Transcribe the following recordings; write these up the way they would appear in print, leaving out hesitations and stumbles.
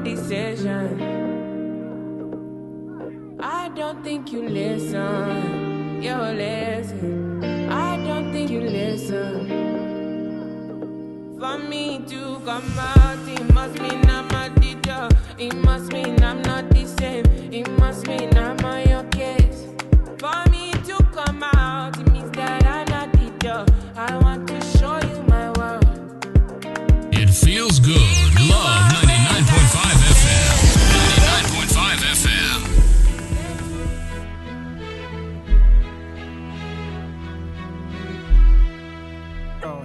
decision. I don't think you listen. You listen. I don't think you listen. For me to come out, it must mean I'm a teacher. It must mean I'm not the same. It must mean I'm on your case. For me to come out, it means that I'm not the teacher. I want to show you my world. It feels good. Love 99.5 FM. 99.5 FM.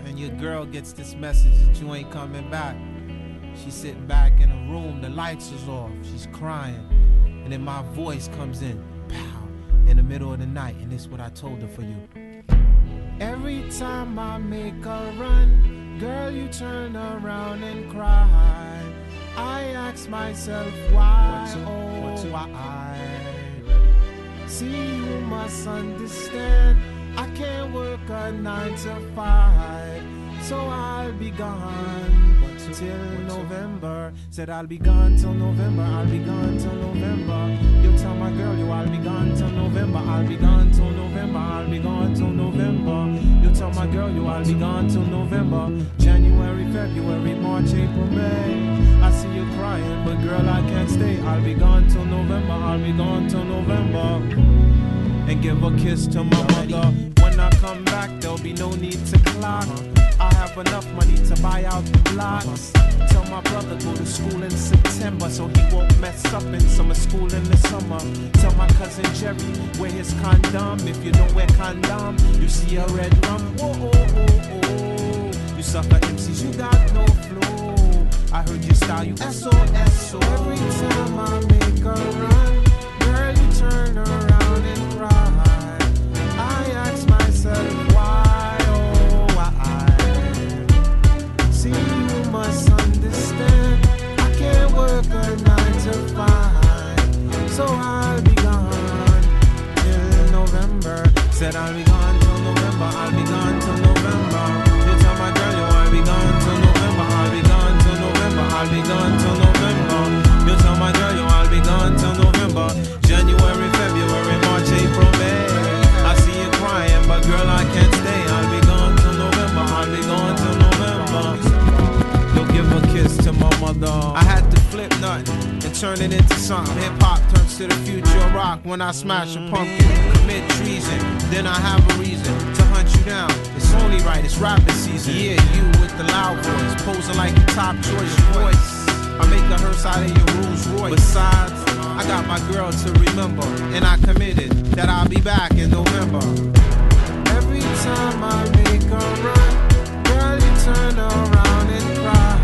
And your girl gets this message that you ain't coming back. She's sitting back in a room, the lights is off, she's crying, and then my voice comes in, pow, in the middle of the night, and this is what I told her for you. Every time I make a run, girl, you turn around and cry. I ask myself why, why? See, you must understand, I can't work a 9 to 5, so I'll be gone till November. Said I'll be gone till November, I'll be gone till November. You tell my girl, I'll be gone till November, I'll be gone till November, I'll be gone till November. You tell my girl, I'll be gone till November. January, February, March, April, May. I see you crying, but girl, I can't stay. I'll be gone till November, I'll be gone till November. And give a kiss to my mother. When I come back, there'll be no need to clock. I have enough money to buy out the blocks. Tell my brother go to school in September, so he won't mess up in summer school in the summer. Tell my cousin Jerry wear his condom. If you don't wear condom, you see a red rum. Whoa, oh, oh, oh. You sucker MCs, you got no flow. I heard your style, you SOS. So every time I make a run, girl, you turn around and cry. I ask myself why, oh why? See, you must understand, I can't work a 9 to 5, so I'll be gone till November. Said I'll be gone till November, I'll be gone till November. You tell my girl, I'll be gone till November, I'll be gone till November, I'll be gone till November. You tell my girl, I'll be gone till November. January, February, March, April, May. I see you crying, but girl, I can't stay. I'll be gone till November, I'll be gone till November. You'll give a kiss to my mother. I had to flip nothing and turn it into something. Hip-hop turns to the future of rock when I smash a pumpkin. Commit treason, then I have a reason to hunt you down. It's only right, it's rapping season. Yeah, you with the loud voice, posing like your top choice voice. I make a hearse out of your Rolls Royce. Besides, I got my girl to remember, and I committed that I'll be back in November. Every time I make a run, girl, you turn around and cry.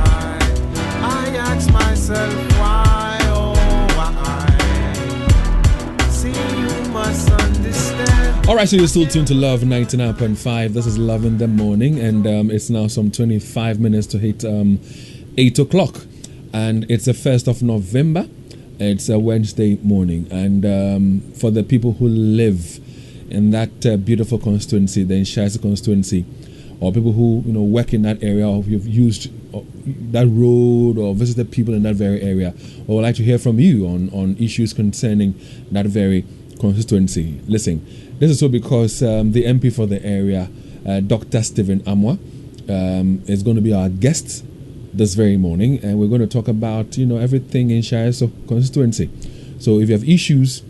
I ask myself why, oh why? See, you must understand. Alright, so you're still tuned to Love 99.5. This is Love in the Morning, and it's now some 25 minutes to hit 8 o'clock. And it's the 1st of November. It's a Wednesday morning. And for the people who live in that beautiful constituency, the Nhyiaeso constituency, or people who work in that area, or you've used that road or visited people in that very area, or would like to hear from you on issues concerning that very constituency. Listen, this is so because the MP for the area, Dr. Stephen Amaoh, is going to be our guest this very morning, and we're going to talk about everything in Nhyiaeso constituency. So if you have issues,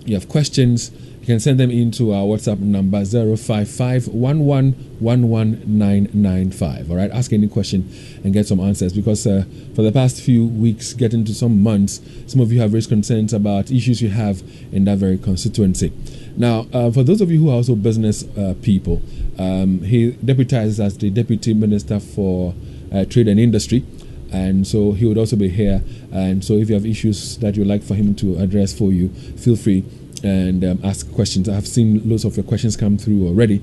you have questions, you can send them into our WhatsApp number 05511119995. All right, ask any question and get some answers, because for the past few weeks, getting to some months, some of you have raised concerns about issues you have in that very constituency. Now, for those of you who are also business people, he deputizes as the Deputy Minister for Trade and Industry, and so he would also be here. And so if you have issues that you'd like for him to address for you, feel free and ask questions. I have seen loads of your questions come through already,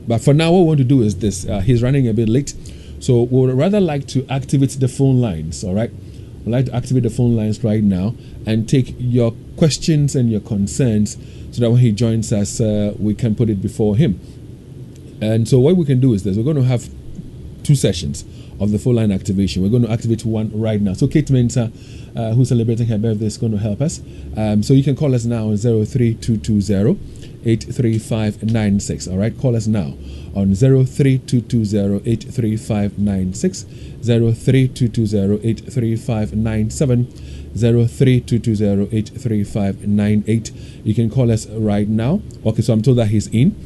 but for now what we want to do is this. He's running a bit late, so we would rather like to activate the phone lines. All right, we'd like to activate the phone lines right now and take your questions and your concerns, so that when he joins us, we can put it before him. And so what we can do is this. We're going to have two sessions. of the phone line activation. We're going to activate one right now. So Kate Mensah, who's celebrating her birthday, is going to help us. So you can call us now on 03220-83596. All right, call us now on 03220-83596, 03220-83597, 03220-83598. You can call us right now. Okay, so I'm told that he's in.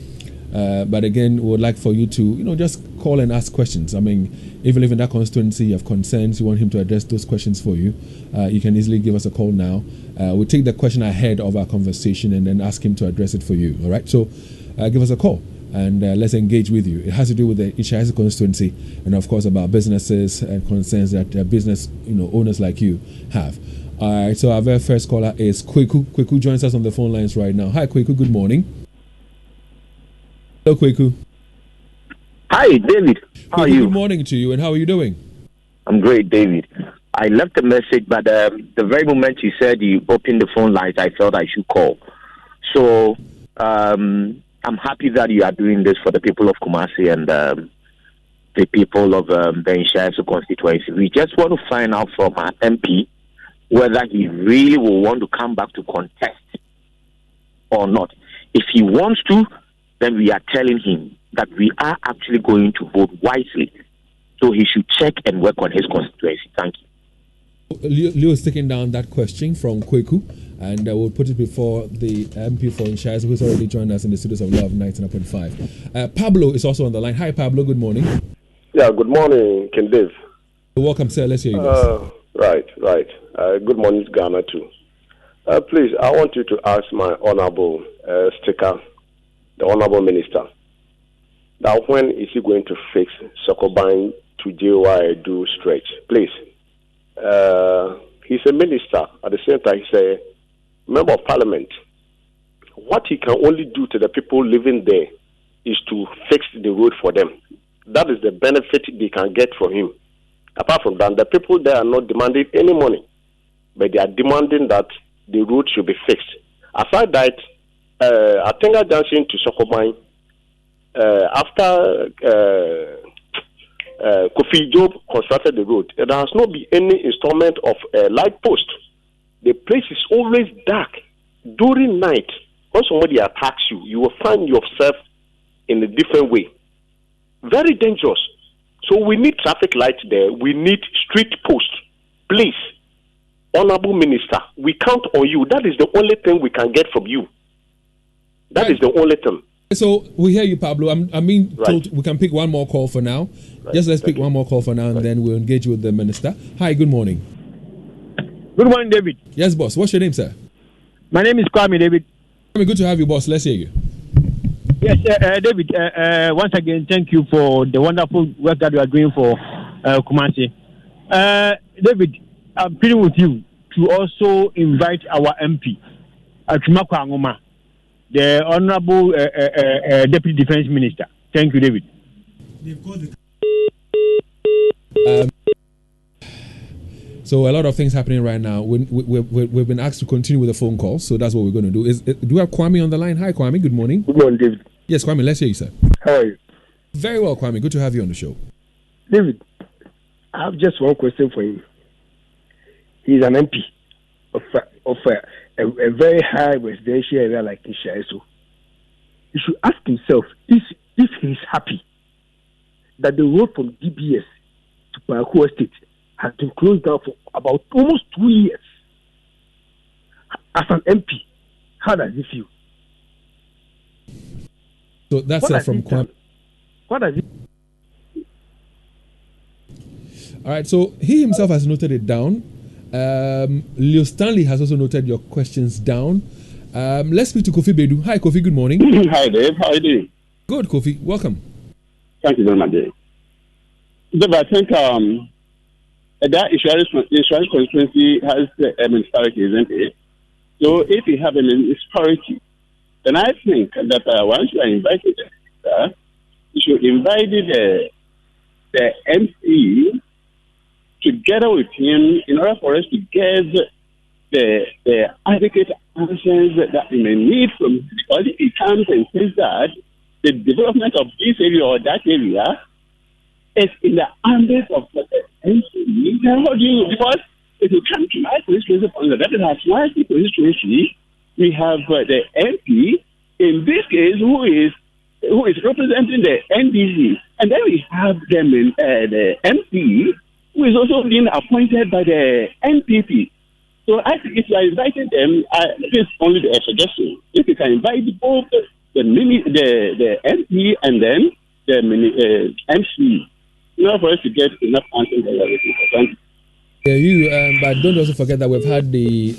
But again, we would like for you to, just call and ask questions. I mean, if you live in that constituency, you have concerns, you want him to address those questions for you, you can easily give us a call now. We'll take the question ahead of our conversation and then ask him to address it for you. All right, so give us a call and let's engage with you. It has to do with the Nhyiaeso constituency and, of course, about businesses and concerns that business owners like you have. All right, so our very first caller is Kweku. Kweku joins us on the phone lines right now. Hi, Kweku, good morning. Hello, Kweku. Hi, David. How are you? Good morning to you, and how are you doing? I'm great, David. I left a message, but the very moment you said you opened the phone lines, I felt I should call. So I'm happy that you are doing this for the people of Kumasi and the people of the Nhyiaeso constituency. We just want to find out from our MP whether he really will want to come back to contest or not. If he wants to, then we are telling him that we are actually going to vote wisely. So he should check and work on his constituency. Thank you. Leo is taking down that question from Kweku, and we'll put it before the MP for Nhyiaeso, who's already joined us in the studios of Love 99.5. Pablo is also on the line. Hi, Pablo. Good morning. Yeah, good morning, Ken Dave. Welcome, sir. Let's hear you. Right. Good morning, Ghana, too. Please, I want you to ask my honorable speaker, the honorable minister, now when is he going to fix Sokoban to JYD stretch? Please. He's a minister. At the same time, he's a member of parliament. What he can only do to the people living there is to fix the road for them. That is the benefit they can get from him. Apart from that, the people there are not demanding any money, but they are demanding that the road should be fixed. Aside that, Atenga Junction to Sokoban, after Kofi Job constructed the road, there has not been any installment of light post. The place is always dark. During night, when somebody attacks you, you will find yourself in a different way. Very dangerous. So we need traffic lights there. We need street posts. Please, honorable minister, we count on you. That is the only thing we can get from you. That is the only thing. So we hear you, Pablo. I'm being told we can pick one more call for now. Just let's pick one more call for now, and then we'll engage with the minister. Hi, good morning. Good morning, David. Yes, boss. What's your name, sir? My name is Kwame, David. Kwame, good to have you, boss. Let's hear you. Yes, David. Once again, thank you for the wonderful work that you are doing for Kumasi. David, I'm pleading with you to also invite our MP, Chumako Angoma, the Honorable Deputy Defense Minister. Thank you, David. So a lot of things happening right now. We've been asked to continue with the phone call, so that's what we're going to do. Do we have Kwame on the line? Hi, Kwame. Good morning. Good morning, David. Yes, Kwame. Let's hear you, sir. How are you? Very well, Kwame. Good to have you on the show. David, I have just one question for him. He's an MP of a very high residential area like Nhyiaeso. He should ask himself if he's happy that the road from DBS to Parakou Estate has been closed down for about almost 2 years. As an MP, how does he feel? So that's from Kwame. What does he? All right, so he himself has noted it down. Leo Stanley has also noted your questions down. Let's speak to Kofi Bedu. Hi, Kofi. Good morning. Hi, Dave. How are you doing? Good, Kofi. Welcome. Thank you very much, Dave. Dave, I think that insurance constituency has a municipality, isn't it? So if you have a municipality, then I think that once you are invited, you should invite the MC together with him in order for us to get the adequate answers that we may need from him. Because if he comes and says that the development of this area or that area is in the ambit of the NCE. Then how do you know? Because if you come to my constituency, that is our small constituency, we have the MP, in this case, who is representing the NDC, and then we have them in the MP, who is also being appointed by the NPP. So I think if you are inviting them, this is only a suggestion. If you can invite both the MP and then the MC, in order for us to get enough answers that we are looking for. Thank you. Yeah, but don't also forget that we've had the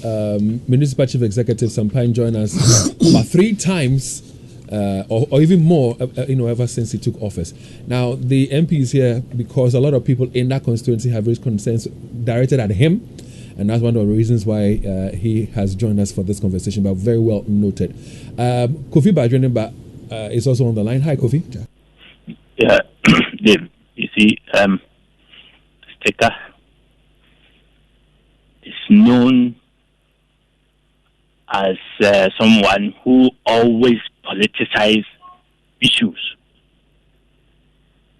municipal chief executive Sampine join us about 3 times, or even more, ever since he took office. Now the MP is here because a lot of people in that constituency have raised concerns directed at him, and that's one of the reasons why he has joined us for this conversation. But very well noted. Kofi Badreneba is also on the line. Hi, Kofi. Yeah, Dave. You see, Sticker is known as someone who always politicizes issues.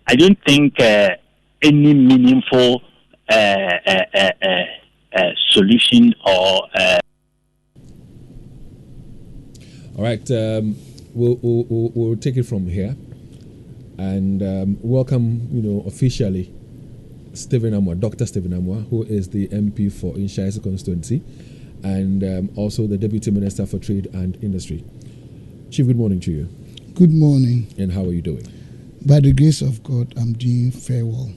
I don't think any meaningful solution or. All right, we'll take it from here, and welcome, officially, Stephen Amaoh, Dr. Stephen Amaoh, who is the MP for Nhyiaeso constituency, and also the Deputy Minister for Trade and Industry. Chief, good morning to you. Good morning. And how are you doing? By the grace of God, I'm doing very well.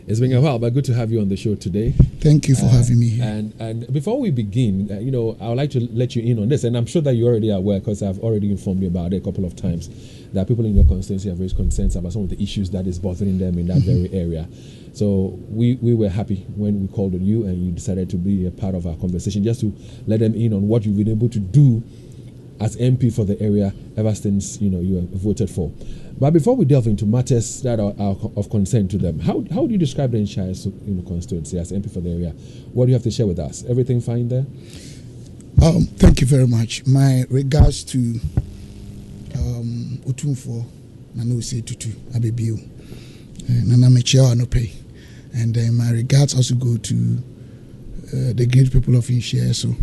It's been a while, but good to have you on the show today. Thank you for having me here. And before we begin, I would like to let you in on this, and I'm sure that you're already aware because I've already informed you about it a couple of times, that people in your constituency have raised concerns about some of the issues that is bothering them in that very area. So we were happy when we called on you and you decided to be a part of our conversation, just to let them in on what you've been able to do as MP for the area ever since you were voted for. But before we delve into matters that are of concern to them, how do you describe the Nhyiaeso constituency as MP for the area? What do you have to share with us? Everything fine there? Thank you very much. My regards to Otumfo Nanose Tutu Abebio Nana Mechia Anope, and my regards also go to the great people of Nhyiaeso.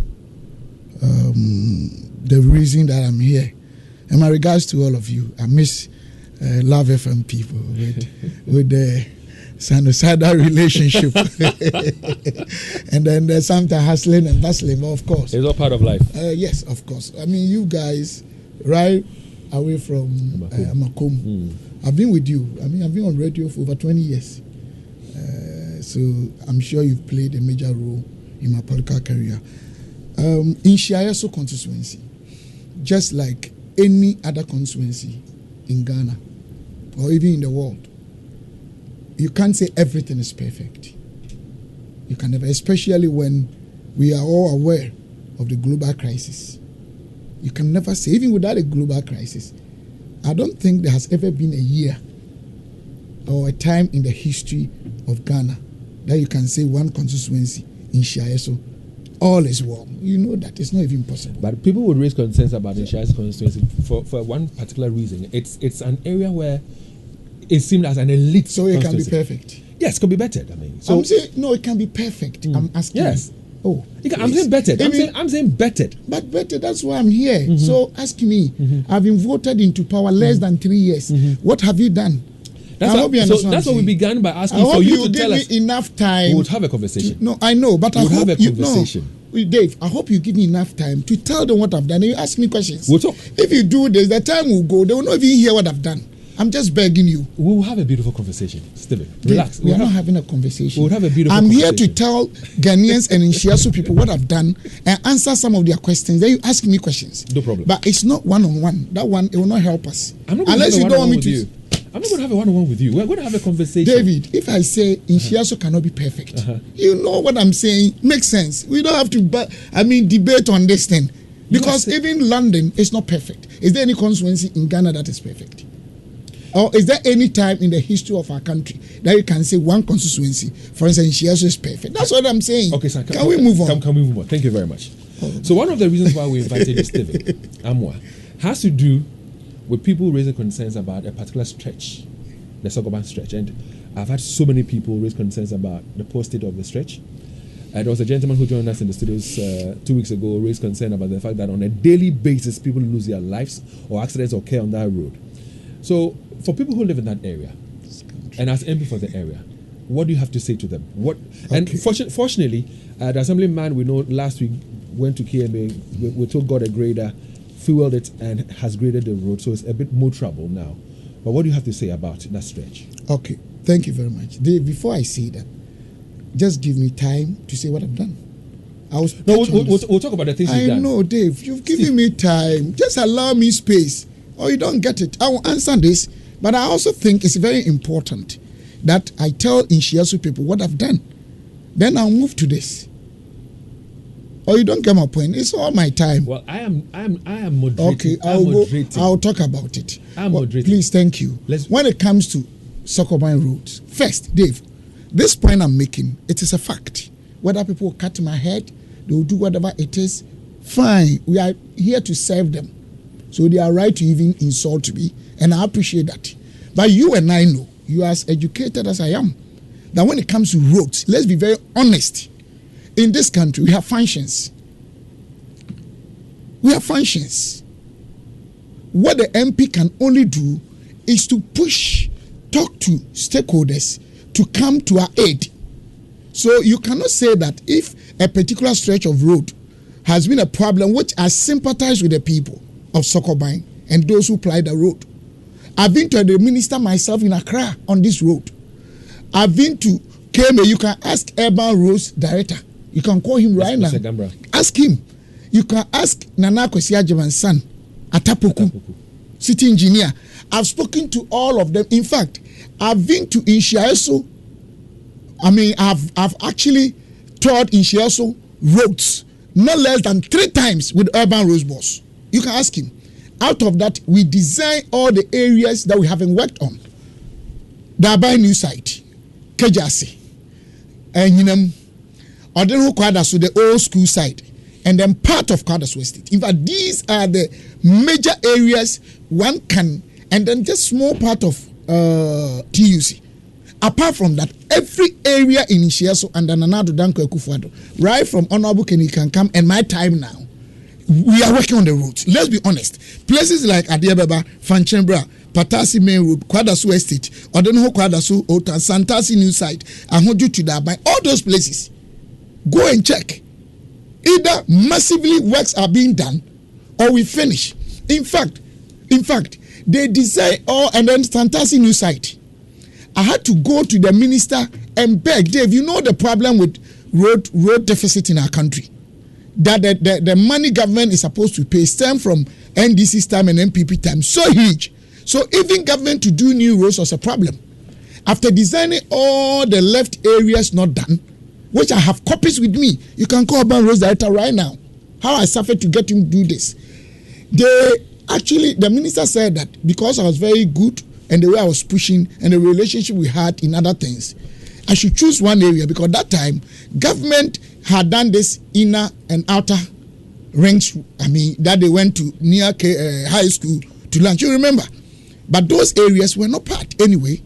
The reason that I'm here, and my regards to all of you. I miss Love FM people with the sinusoidal relationship, and then there's sometimes hustling and bustling. But of course, it's all part of life. Yes, of course. I mean, you guys, right away from Amaoh. I've been with you. I mean, I've been on radio for over 20 years. So I'm sure you've played a major role in my political career. In Nhyiaeso constituency, just like any other constituency in Ghana or even in the world, you can't say everything is perfect. You can never, especially when we are all aware of the global crisis. You can never say, even without a global crisis, I don't think there has ever been a year or a time in the history of Ghana that you can say one constituency in Nhyiaeso, all is well. You know that it's not even possible. But people would raise concerns about the Nhyiaeso constituency for one particular reason. It's an area where it seemed as an elite. So it can be perfect. Yes, it can be bettered. I mean, so I'm saying no, it can be perfect. I'm asking. Yes. Oh, I'm saying bettered. I'm saying bettered. But bettered. That's why I'm here. So ask me. I've been voted into power less than 3 years. What have you done? That's what we began by asking for you to tell us. Enough time. We would have a conversation. No, I know, but I hope have a conversation. Dave, I hope you give me enough time to tell them what I've done. And you ask me questions. We'll talk. If you do this, the time will go. They will not even hear what I've done. I'm just begging you. We will have a beautiful conversation. Stephen, relax. We are not having a conversation. We'll have a beautiful I'm conversation. here to tell Ghanaians and Nhyiaeso people what I've done and answer some of their questions. Then you ask me questions. No problem. But it's not one-on-one. That one, it will not help us. I'm not Unless you don't want me to. I'm not going to have a one-on-one with you. We're going to have a conversation. David, if I say Nhyiaeso cannot be perfect, you know what I'm saying makes sense. We don't have to, debate on this thing. Because even London is not perfect. Is there any constituency in Ghana that is perfect? Or is there any time in the history of our country that you can say one constituency, for instance, Nhyiaeso is perfect? That's what I'm saying. Okay, sir. Can we move on? Can we move on? Thank you very much. So one of the reasons why we invited you, Stephen Amaoh, has to do with people raising concerns about a particular stretch, the Sogoban stretch. And I've had so many people raise concerns about the poor state of the stretch. There was a gentleman who joined us in the studios 2 weeks ago, raised concern about the fact that on a daily basis, people lose their lives or accidents occur on that road. So, for people who live in that area, and as MP for the area, what do you have to say to them? And fortunately, the assemblyman we know last week went to KMA, we told God a grader, fueled it, and has graded the road, so it's a bit more trouble now. But what do you have to say about that stretch? Okay, thank you very much. Dave, before I say that, just give me time to say what I've done. We'll talk about the things you've done. I know, Dave, you've given me time. Just allow me space, or you don't get it. I will answer this, but I also think it's very important that I tell Nhyiaeso people what I've done. Then I'll move to this. Or you don't get my point. It's all my time. Well, I am moderating. Okay, I'll talk about it. I'm moderating. Please, thank you. When it comes to Sokobane roads, first, Dave, this point I'm making, it is a fact. Whether people cut my head, they will do whatever it is, fine. We are here to serve them. So they are right to even insult me, and I appreciate that. But you and I know, you are as educated as I am, that when it comes to roads, let's be very honest. In this country, we have functions. What the MP can only do is to talk to stakeholders to come to our aid. So you cannot say that if a particular stretch of road has been a problem, which I sympathize with the people of Sokobane and those who ply the road. I've been to the minister myself in Accra on this road. I've been to KMA. You can ask Urban Roads Director. You can call him right now. Ask him. You can ask Nana Kwesi Agyemang's son, Atapoku, city engineer. I've spoken to all of them. In fact, I've been to Nhyiaeso. I've actually toured Nhyiaeso roads no less than 3 times with Urban Roads boss. You can ask him. Out of that, we design all the areas that we haven't worked on. The Abai New Site, Kejasi, and Odenho Kwadaso, the old school site, and then part of Kwadaso Estate. In fact, these are the major areas one can, and then just small part of TUC. Apart from that, every area in Nhyiaeso and Nanado Danko Ekufuado, right from Honorable Kenny can come, and my time now, we are working on the roads. Let's be honest. Places like Adiababa, Fanchembra, Patasi Main Road, Kwadaso Estate, Odenho Kwadaso, Otan, Santasi New Site, Ahoju Tudabai, all those places. Go and check. Either massively works are being done or we finish. In fact, they design all, and then Santasi New Site. I had to go to the minister and beg, Dave, you know the problem with road deficit in our country. That the money government is supposed to pay stem from NDC's time and MPP time so huge. So even government to do new roads was a problem. After designing all the left areas not done, which I have copies with me, you can call Urban Roads Director right now. How I suffered to get him to do this. The minister said that because I was very good and the way I was pushing and the relationship we had in other things, I should choose one area because that time government had done this inner and outer rings. That they went to near high school to lunch. You remember? But those areas were not part anyway.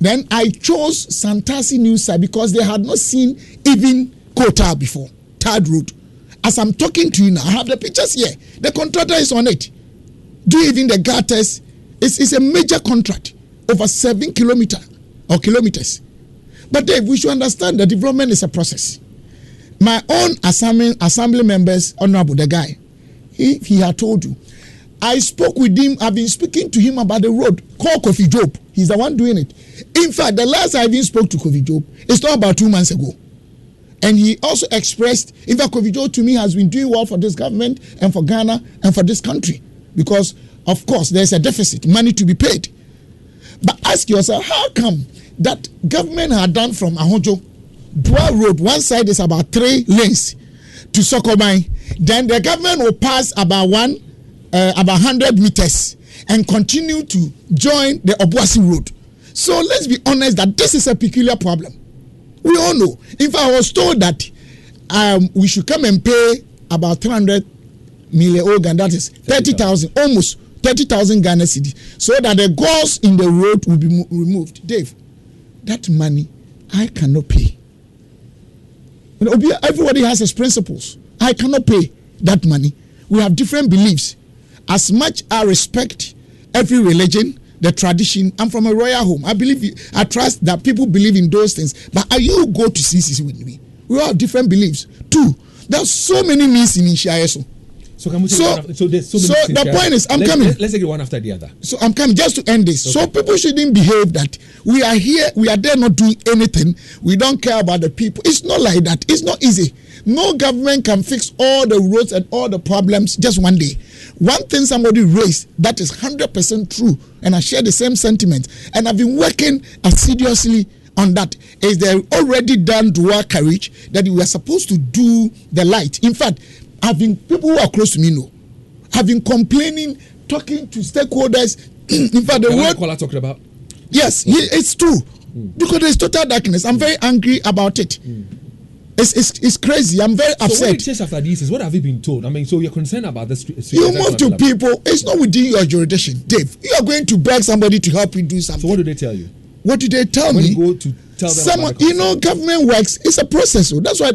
Then I chose Santasi New Site because they had not seen even Kota before, Third Road. As I'm talking to you now, I have the pictures here. The contractor is on it. Do even the gutters. It's a major contract, over 7 kilometers. But Dave, we should understand that development is a process. My own assembly members, Honorable, the guy, he had told you. I spoke with him. I've been speaking to him about the road. Call Kofi Job. He's the one doing it. In fact, the last I even spoke to Kofi Job, it's not about 2 months ago. And he also expressed, in fact, Kofi Job to me has been doing well for this government and for Ghana and for this country. Because, of course, there's a deficit, money to be paid. But ask yourself, how come that government had done from Ahojo, Dua Road, one side is about 3 lanes to Sokobane. Then the government will pass about 100 meters and continue to join the Obuasi Road. So let's be honest that this is a peculiar problem. We all know. In fact, I was told that we should come and pay about 300 million Ogan, that is 30,000, almost 30,000 Ghana cedis, so that the goals in the road will be removed. Dave, that money I cannot pay. Everybody has his principles. I cannot pay that money. We have different beliefs. As much I respect every religion, the tradition, I'm from a royal home. I trust that people believe in those things. But are you go to CCC with me? We all have different beliefs. 2, there's so many means in Nhyiaeso. So can we there's so many the point is, I'm coming. Let's take it one after the other. So I'm coming just to end this. Okay. So people shouldn't behave that we are here, we are there not doing anything. We don't care about the people. It's not like that. It's not easy. No government can fix all the roads and all the problems just one day. One thing somebody raised that is 100% true, and I share the same sentiment, and I've been working assiduously on that, is the already done dual carriage that we are supposed to do the light. In fact, people who are close to me know. I've been complaining, talking to stakeholders. In fact, the word caller talked about. Yes, it's true. Because there's total darkness. I'm very angry about it. It's crazy. I'm very upset. So what it says after this is, what have you been told? I mean, so you're concerned about this. You move to people. It's not within your jurisdiction, Dave. You are going to beg somebody to help you do something. So what do they tell you? What do they tell me? When you go to tell them someone, government works. It's a process. So that's why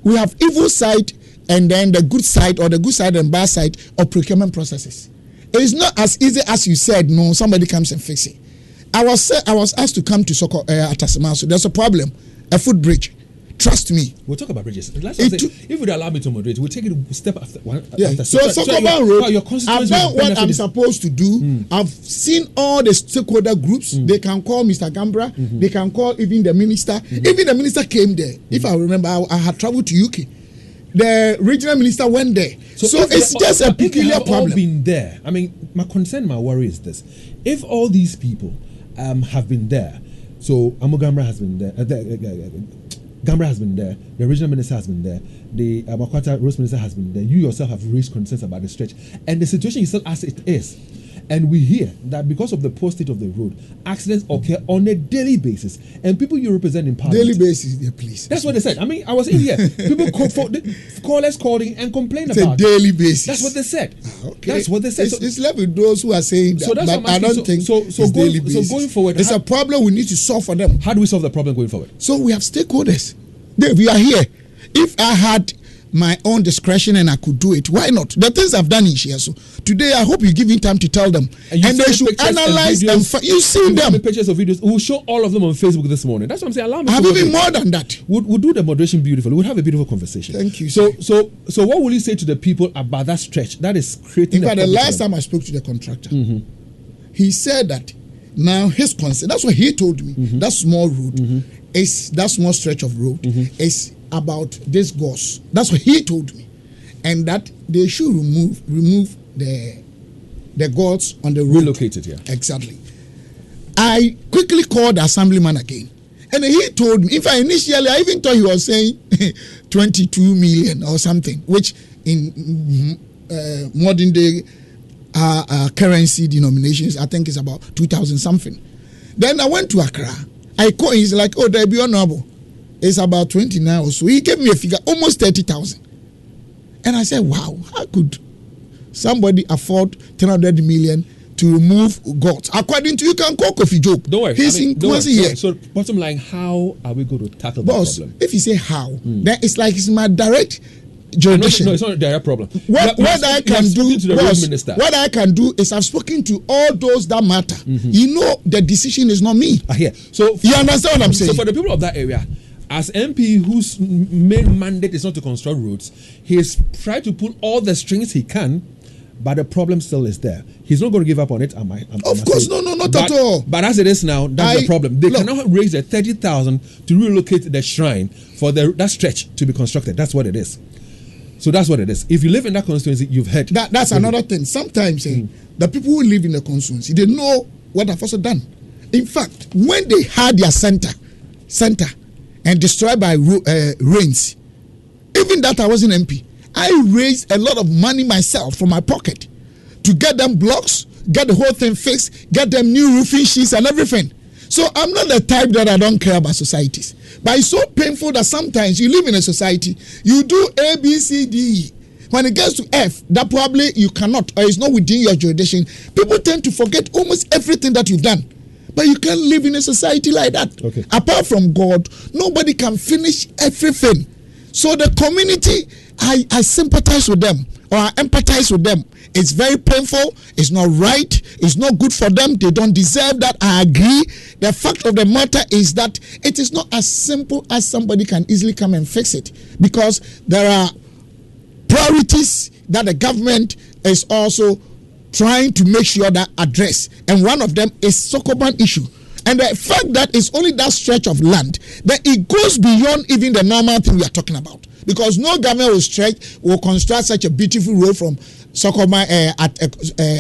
we have evil side and then the good side, or the good side and bad side of procurement processes. It is not as easy as you said. No, somebody comes and fix it. I was asked to come to Soko at Amaoh. So there's a problem, a foot bridge. Trust me. We'll talk about bridges. If you would allow me to moderate, we'll take it step after one. Yeah. After so Sokoban Road, I've done what I'm supposed to do. I've seen all the stakeholder groups. They can call Mr. Gambra. They can call even the minister. Even the minister came there. If I remember, I had traveled to UK. The regional minister went there. So it's just a peculiar problem. All been there. I mean, my concern, my worry is this: if all these people have been there, so Amaoh Gambra has been there. Gambra has been there, the regional minister has been there, the Makwata Rose minister has been there. You yourself have raised concerns about the stretch, and the situation is still as it is. And we hear that because of the poor state of the road, accidents occur on a daily basis, and people you represent in parliament. Daily basis, yeah, please. That's what they said. I mean, I was in here. People callers calling and complain about it. It's a daily basis. That's what they said. Okay. That's what they said. It's left with those who are saying that. So that's but I don't think it's daily basis. So going forward, it's a problem we need to solve for them. How do we solve the problem going forward? So we have stakeholders. Dave, we are here. If I had my own discretion and I could do it, why not? The things I've done in Nhyiaeso. Today, I hope you give me time to tell them. And they should analyze and you see them. Pictures of videos. We'll show all of them on Facebook this morning. That's what I'm saying. Allow me I have even more than that. We'll do the moderation beautifully. We'll have a beautiful conversation. Thank you. So what will you say to the people about that stretch that is creating? In fact, the last time I spoke to the contractor, he said that now his concern, that's what he told me, that small road is that small stretch of road is about this gauze. That's what he told me, and they should remove the gauze on the road. Relocated, yeah. Exactly. I quickly called the assemblyman again, and he told me. In fact, initially I even thought he was saying 22 million or something, which in modern day currency denominations, I think is about 2,000 something. Then I went to Accra. I called. He's like, "Oh, there be honorable. It's about 29 or so." He gave me a figure, almost 30,000. And I said, wow, how could somebody afford 300 million to remove gods? According to you, can call Kofi Job. Don't worry. He's in here. So bottom line, how are we going to tackle that problem? If you say how, then it's like it's my direct jurisdiction. No, it's not a direct problem. What I can do is I've spoken to all those that matter. You know, the decision is not me. I hear. So you understand what I'm saying? So for the people of that area, as MP whose main mandate is not to construct roads, he has tried to pull all the strings he can, but the problem still is there. He's not going to give up on it. Of course, not at all. But as it is now, that's the problem. They cannot raise the 30,000 to relocate the shrine for that stretch to be constructed. That's what it is. So that's what it is. If you live in that constituency, you've heard. That's another thing. Sometimes the people who live in the constituency, they know what I've also done. In fact, when they had their center and destroyed by rains, even that I wasn't MP, I raised a lot of money myself from my pocket to get them blocks, get the whole thing fixed, get them new roofing sheets and everything. So I'm not the type that I don't care about societies. But it's so painful that sometimes you live in a society, you do A, B, C, D, E. When it gets to F, that probably you cannot, or it's not within your jurisdiction. People tend to forget almost everything that you've done. But you can't live in a society like that. Okay. Apart from God, nobody can finish everything. So the community, I sympathize with them, or I empathize with them. It's very painful. It's not right. It's not good for them. They don't deserve that. I agree. The fact of the matter is that it is not as simple as somebody can easily come and fix it, because there are priorities that the government is also trying to make sure that address, and one of them is Sokoban issue. And the fact that it's only that stretch of land, that it goes beyond even the normal thing we are talking about, because no government will construct such a beautiful road from Sokoban at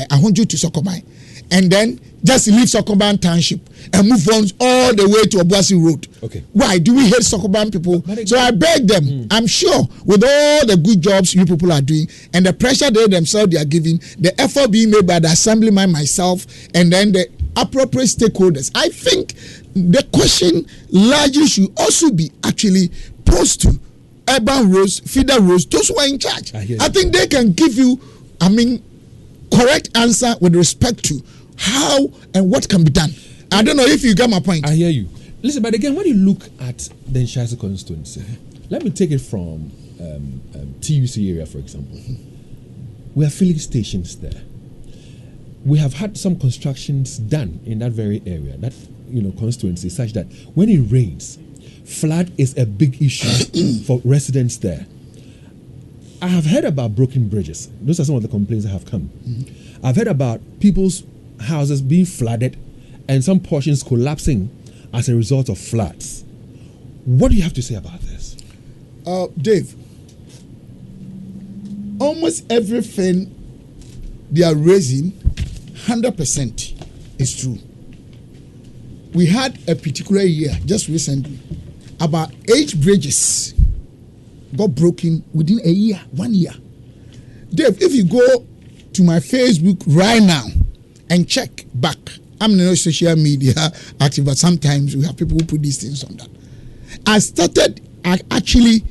Ahunju to Sokoban, and then just leave Sokoban Township and move on all the way to Obuasi Road. Okay. Why do we hate Sokoban people? So I beg them. I'm sure with all the good jobs you people are doing and the pressure they themselves are giving, the effort being made by the assemblyman, myself, and then the appropriate stakeholders, I think the question largely should also be actually posed to urban roads, feeder roads, those who are in charge. I think they can give you, correct answer with respect to how and what can be done. I don't know if you get my point. I hear you. Listen, but again, when you look at the Nhyiaeso constituency, let me take it from TUC area, for example. We have filling stations there. We have had some constructions done in that very area, that constituency, such that when it rains, flood is a big issue for residents there. I have heard about broken bridges. Those are some of the complaints that have come. Mm-hmm. I've heard about people's houses being flooded and some portions collapsing as a result of floods. What do you have to say about this? Dave, almost everything they are raising, 100% is true. We had a particular year, just recently, about 8 bridges got broken within a year, 1 year. Dave, if you go to my Facebook right now and check back, I'm not social media active, but sometimes we have people who put these things on that. I started actually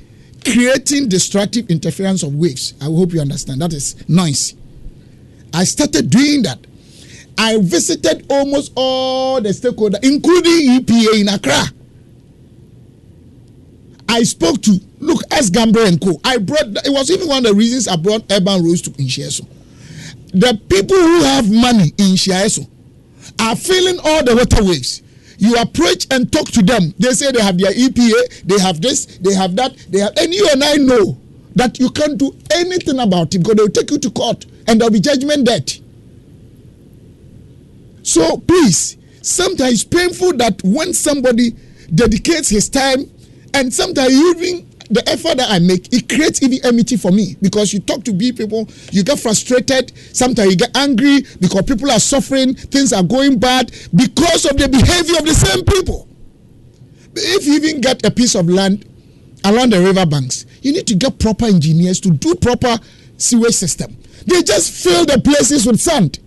creating destructive interference of waves. I hope you understand. That is noise. I started doing that. I visited almost all the stakeholders, including EPA in Accra. I spoke to, Gambler and Co. It was even one of the reasons I brought urban roads to Nhyiaeso. The people who have money in Nhyiaeso are filling all the waterways. You approach and talk to them. They say they have their EPA, they have this, they have that, and you and I know that you can't do anything about it because they'll take you to court and there'll be judgment debt. So please, sometimes it's painful that when somebody dedicates his time, and sometimes even the effort that I make, it creates even enmity for me, because you talk to people, you get frustrated, sometimes you get angry because people are suffering, things are going bad because of the behavior of the same people. If you even get a piece of land along the river banks, you need to get proper engineers to do proper sewage system. They just fill the places with sand.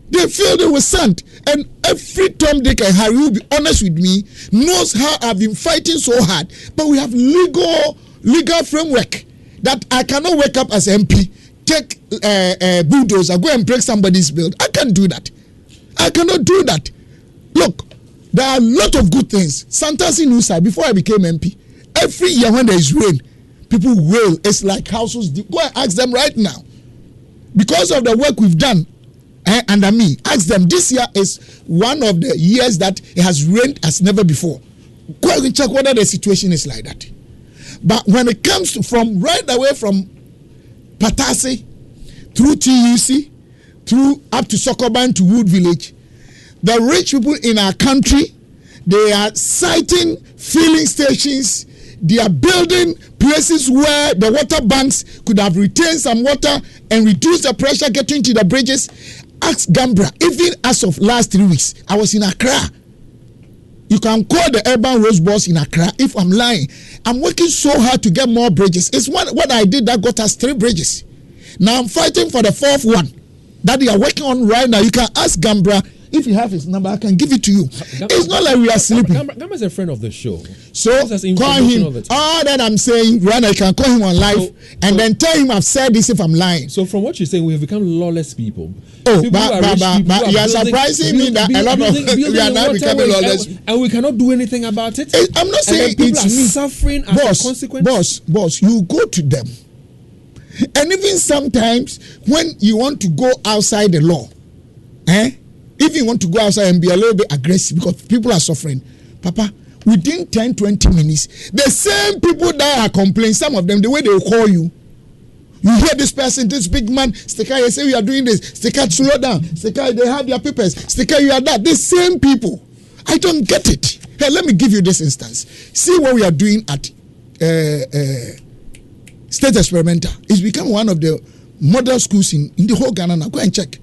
They filled it with sand. And every Tom, Dick, and Harry, will be honest with me, knows how I've been fighting so hard. But we have legal framework that I cannot wake up as MP, take a bulldozer, go and break somebody's build. I can't do that. I cannot do that. Look, there are a lot of good things. Santasi Nusa, before I became MP, every year when there is rain, people wail. It's like houses. Go and ask them right now. Because of the work we've done, under me, ask them. This year is one of the years that it has rained as never before. Go and check whether the situation is like that. But when it comes to from right away from Patase through TUC, through up to Sokoban to Wood Village, the rich people in our country, they are siting filling stations. They are building places where the water banks could have retained some water and reduce the pressure getting to the bridges. Ask Gambra, even as of last 3 weeks, I was in Accra. You can call the urban roads boss in Accra if I'm lying. I'm working so hard to get more bridges. It's what I did that got us 3 bridges. Now I'm fighting for the 4th one that they are working on right now. You can ask Gambra If you have his number, I can give it to you. It's not like we are sleeping. Gamba is a friend of the show. So call him. All that I'm saying, Rana, I can call him on live and then tell him I've said this if I'm lying. So from what you're saying, we have become lawless people. Oh, but you are surprising me that a lot of we are now becoming lawless. And we cannot do anything about it. I'm not saying people are suffering as a consequence. Boss, you go to them. And even sometimes when you want to go outside the law, if you want to go outside and be a little bit aggressive because people are suffering, Papa, within 10-20 minutes, the same people that are complaining, some of them, the way they will call you, you hear this person, this big man, Sticker, you say we are doing this, Sticker, slow down, Sticker, they have their papers, Sticker, you are that. The same people. I don't get it. Hey, let me give you this instance. See what we are doing at State Experimental. It's become one of the model schools in the whole Ghana now. Go and check.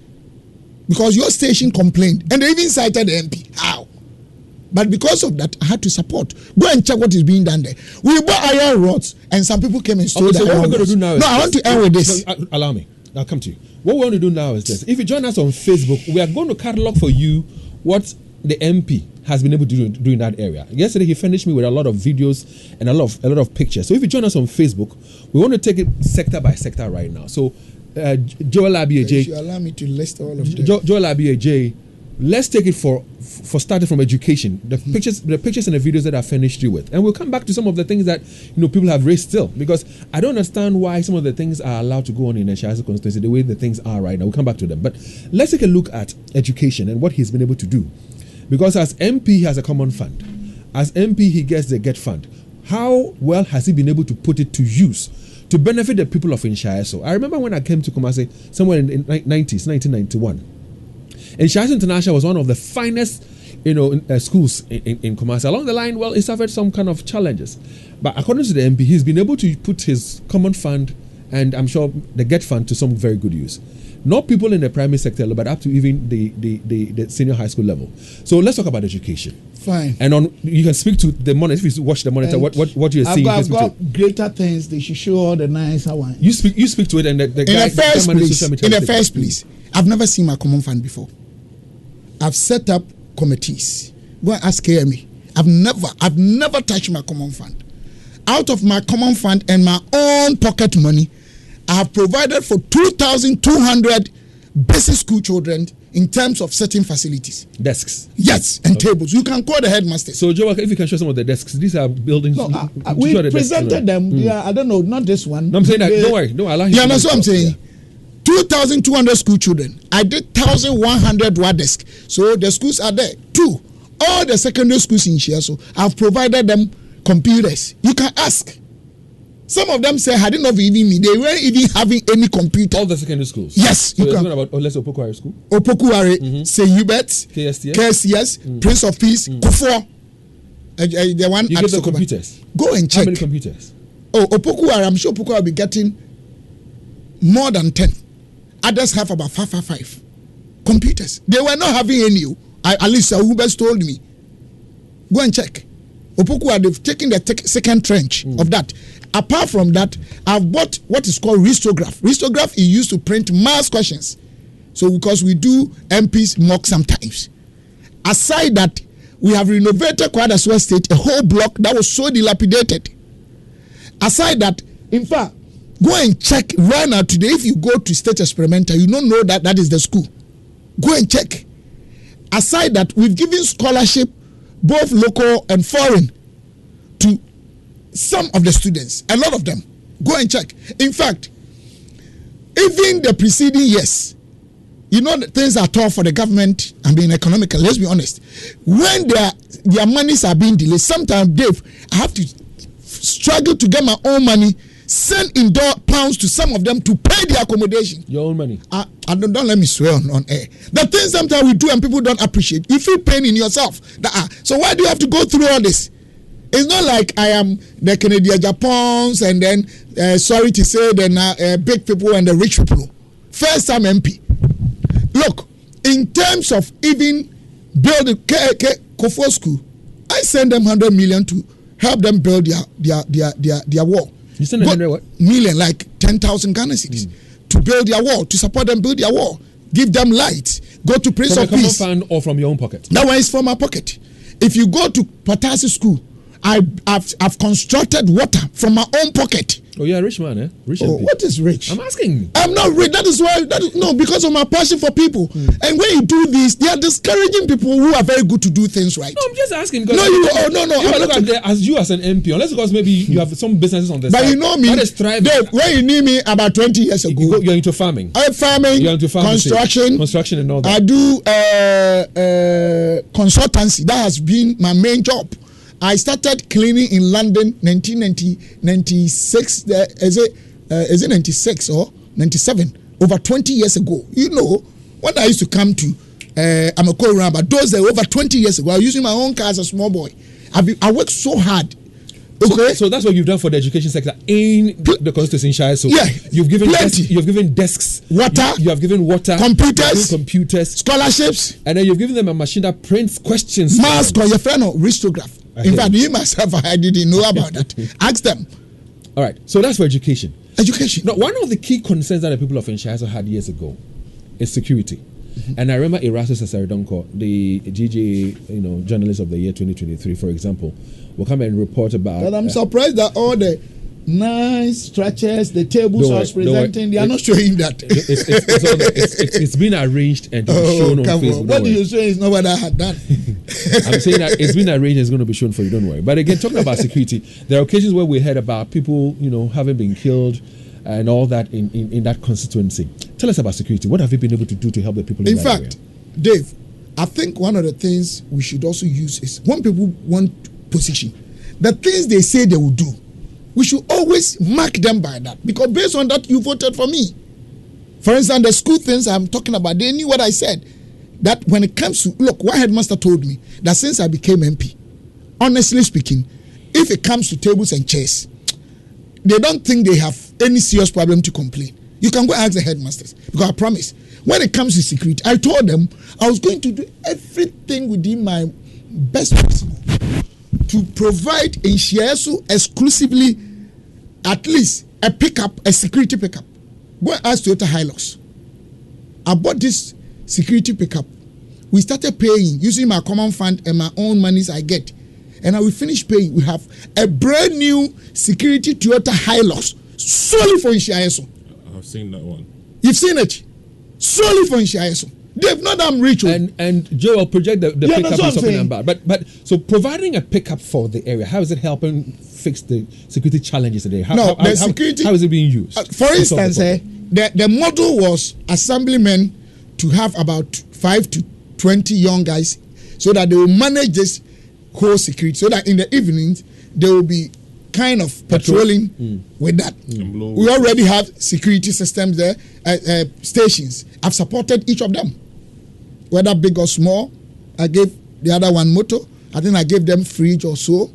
Because your station complained and they even cited the MP. How? But because of that, I had to support. Go and check what is being done there. We bought iron rods and some people came and stole the iron rods. No, I want to end with this. Allow me. I'll come to you. What we want to do now is this. If you join us on Facebook, we are going to catalog for you what the MP has been able to do in that area. Yesterday, he furnished me with a lot of videos and a lot of pictures. So if you join us on Facebook, we want to take it sector by sector right now. So Joel Abiej, you allow me to list all of them. Joel Abiej, let's take it for starting from education. The pictures and the videos that I finished you with, and we'll come back to some of the things that people have raised still, because I don't understand why some of the things are allowed to go on in Nhyiaeso constituency the way the things are right now. We'll come back to them, but let's take a look at education and what he's been able to do, because as MP he has a common fund, as MP he gets the Get Fund. How well has he been able to put it to use to benefit the people of Nhyiaeso? I remember when I came to Kumasi somewhere in the 90s, 1991. Nhyiaeso International was one of the finest, schools in Kumasi. Along the line, well, it suffered some kind of challenges, but according to the MP, he's been able to put his common fund and I'm sure the Get Fund to some very good use. Not people in the primary sector, but up to even the senior high school level. So let's talk about education. Fine. And you can speak to the monitor. If you watch the monitor, what you're seeing. I've got greater things. They should show all the nice one. You speak to it, and the guy. In the first place, I've never seen my common fund before. I've set up committees. Go and ask KME. I've never touched my common fund. Out of my common fund and my own pocket money, I have provided for 2,200 basic school children in terms of certain facilities. Desks? Yes, and tables. You can call the headmaster. So, Joe, if you can show some of the desks, these are buildings. No, we presented them. Yeah, I don't know, not this one. No, I'm saying that. Don't worry. No, allow him. Yeah, that's what I'm saying. Yeah. 2,200 school children. I did 1,100 WA desks. So the schools are there. 2. All the secondary schools in Nhyiaeso, I've provided them computers. You can ask. Some of them say, I didn't know even me. They weren't even having any computer. All the secondary schools? Yes. So you're talking about Opokuare School? Opokuare, St. Hubert's, KSTS, Prince of Peace, Kufo. The one you at get the computers? Go and check. How many computers? Oh, Opokuare, I'm sure Opokuare will be getting more than 10. Others have about 5 computers. They were not having any. At least Hubert's told me. Go and check. Opokuare, they've taken the second trench of that. Apart from that, I've bought what is called Ristograph. Ristograph is used to print mass questions. So because we do MPs mock sometimes. Aside that, we have renovated Kwadasua State, a whole block that was so dilapidated. Aside that, in fact, go and check right now today. If you go to State Experimental, you don't know that is the school. Go and check. Aside that, we've given scholarship, both local and foreign, to some of the students, a lot of them. Go and check. In fact, even the preceding years, things are tough for the government and being economical. Let's be honest. When their monies are being delayed, sometimes, Dave, I have to struggle to get my own money, send indoor pounds to some of them to pay the accommodation. Your own money? Don't let me swear on air. The things sometimes we do and people don't appreciate. You feel pain in yourself. So why do you have to go through all this? It's not like I am the Canadian Japons and then, sorry to say, the big people and the rich people. First time MP. Look, in terms of even building Kofo School, I send them 100 million to help them build their wall. You send them 100 what? Million, like 10,000 Ghana cedis, to build their wall, to support them build their wall, give them lights, go to Prince from of a common Peace. fund or from your own pocket? That one is from my pocket. If you go to Patasi School, I've constructed water from my own pocket. Oh, you're a rich man, eh? Rich Oh, MP. what is rich? I'm asking. I'm not rich. That is why. No, because of my passion for people. And when you do this, they are discouraging people who are very good to do things right. No, I'm just asking. No, You I'm look at as you as an MP, unless because maybe you have some businesses on the side. But you know me, That is thriving. Dave, when you knew me about 20 years ago, You're into farming. Farming, You're into pharmacy, construction, and all that. I do consultancy. That has been my main job. I started cleaning in London 1996. Is it 96 or 97? Over 20 years ago. You know, when I used to come to Amaoh around, but those are over 20 years ago. I was using my own car as a small boy. I worked so hard. Okay. So that's what you've done for the education sector in the constituency in Nhyiaeso. Yeah, you've given desks, water, you have given water, computers, scholarships, and then you've given them a machine that prints questions. Mask or your friend or ristograph. In fact, me myself, I didn't know about that. Ask them. All right. So that's for education. Education. Now, one of the key concerns that the people of Nhyiaeso had years ago is security. And I remember Nhyiaeso Sasaridonko, the GGA, journalist of the year 2023, for example, will come and report about. But I'm surprised that all the nice stretchers, the tables I was presenting, they are not showing that. It's been arranged and to be shown on Facebook. What do you say is not what I had done? I'm saying that it's been arranged and it's going to be shown for you, don't worry. But again, talking about security, there are occasions where we heard about people, having been killed and all that in that constituency. Tell us about security. What have you been able to do to help the people in that area? Dave, I think one of the things we should also use is when people want position, the things they say they will do, we should always mark them by that, because based on that you voted for me. For instance, the school things I'm talking about, they knew what I said. That when it comes to, look, one headmaster told me that since I became MP, honestly speaking, if it comes to tables and chairs, they don't think they have any serious problem to complain. You can go ask the headmasters, because I promise, when it comes to security, I told them I was going to do everything within my best possible to provide in Nhyiaeso exclusively at least a security pickup. Go and ask Toyota Hilux. I bought this security pickup. We started paying using my common fund and my own monies I get. And I will finish paying. We have a brand new security Toyota Hilux solely for Nhyiaeso. I've seen that one. You've seen it? Solely for Nhyiaeso. They've not done rich. And Joe, I'll project the pickup is something about. But so providing a pickup for the area, how is it helping fix the security challenges today? How is it being used? For instance, the model was assemblymen to have about 5 to 20 young guys, so that they will manage this whole security, so that in the evenings they will be kind of patrolling with that. We already have security systems there, stations. I've supported each of them, whether big or small. I gave the other one motor. I think I gave them fridge or so,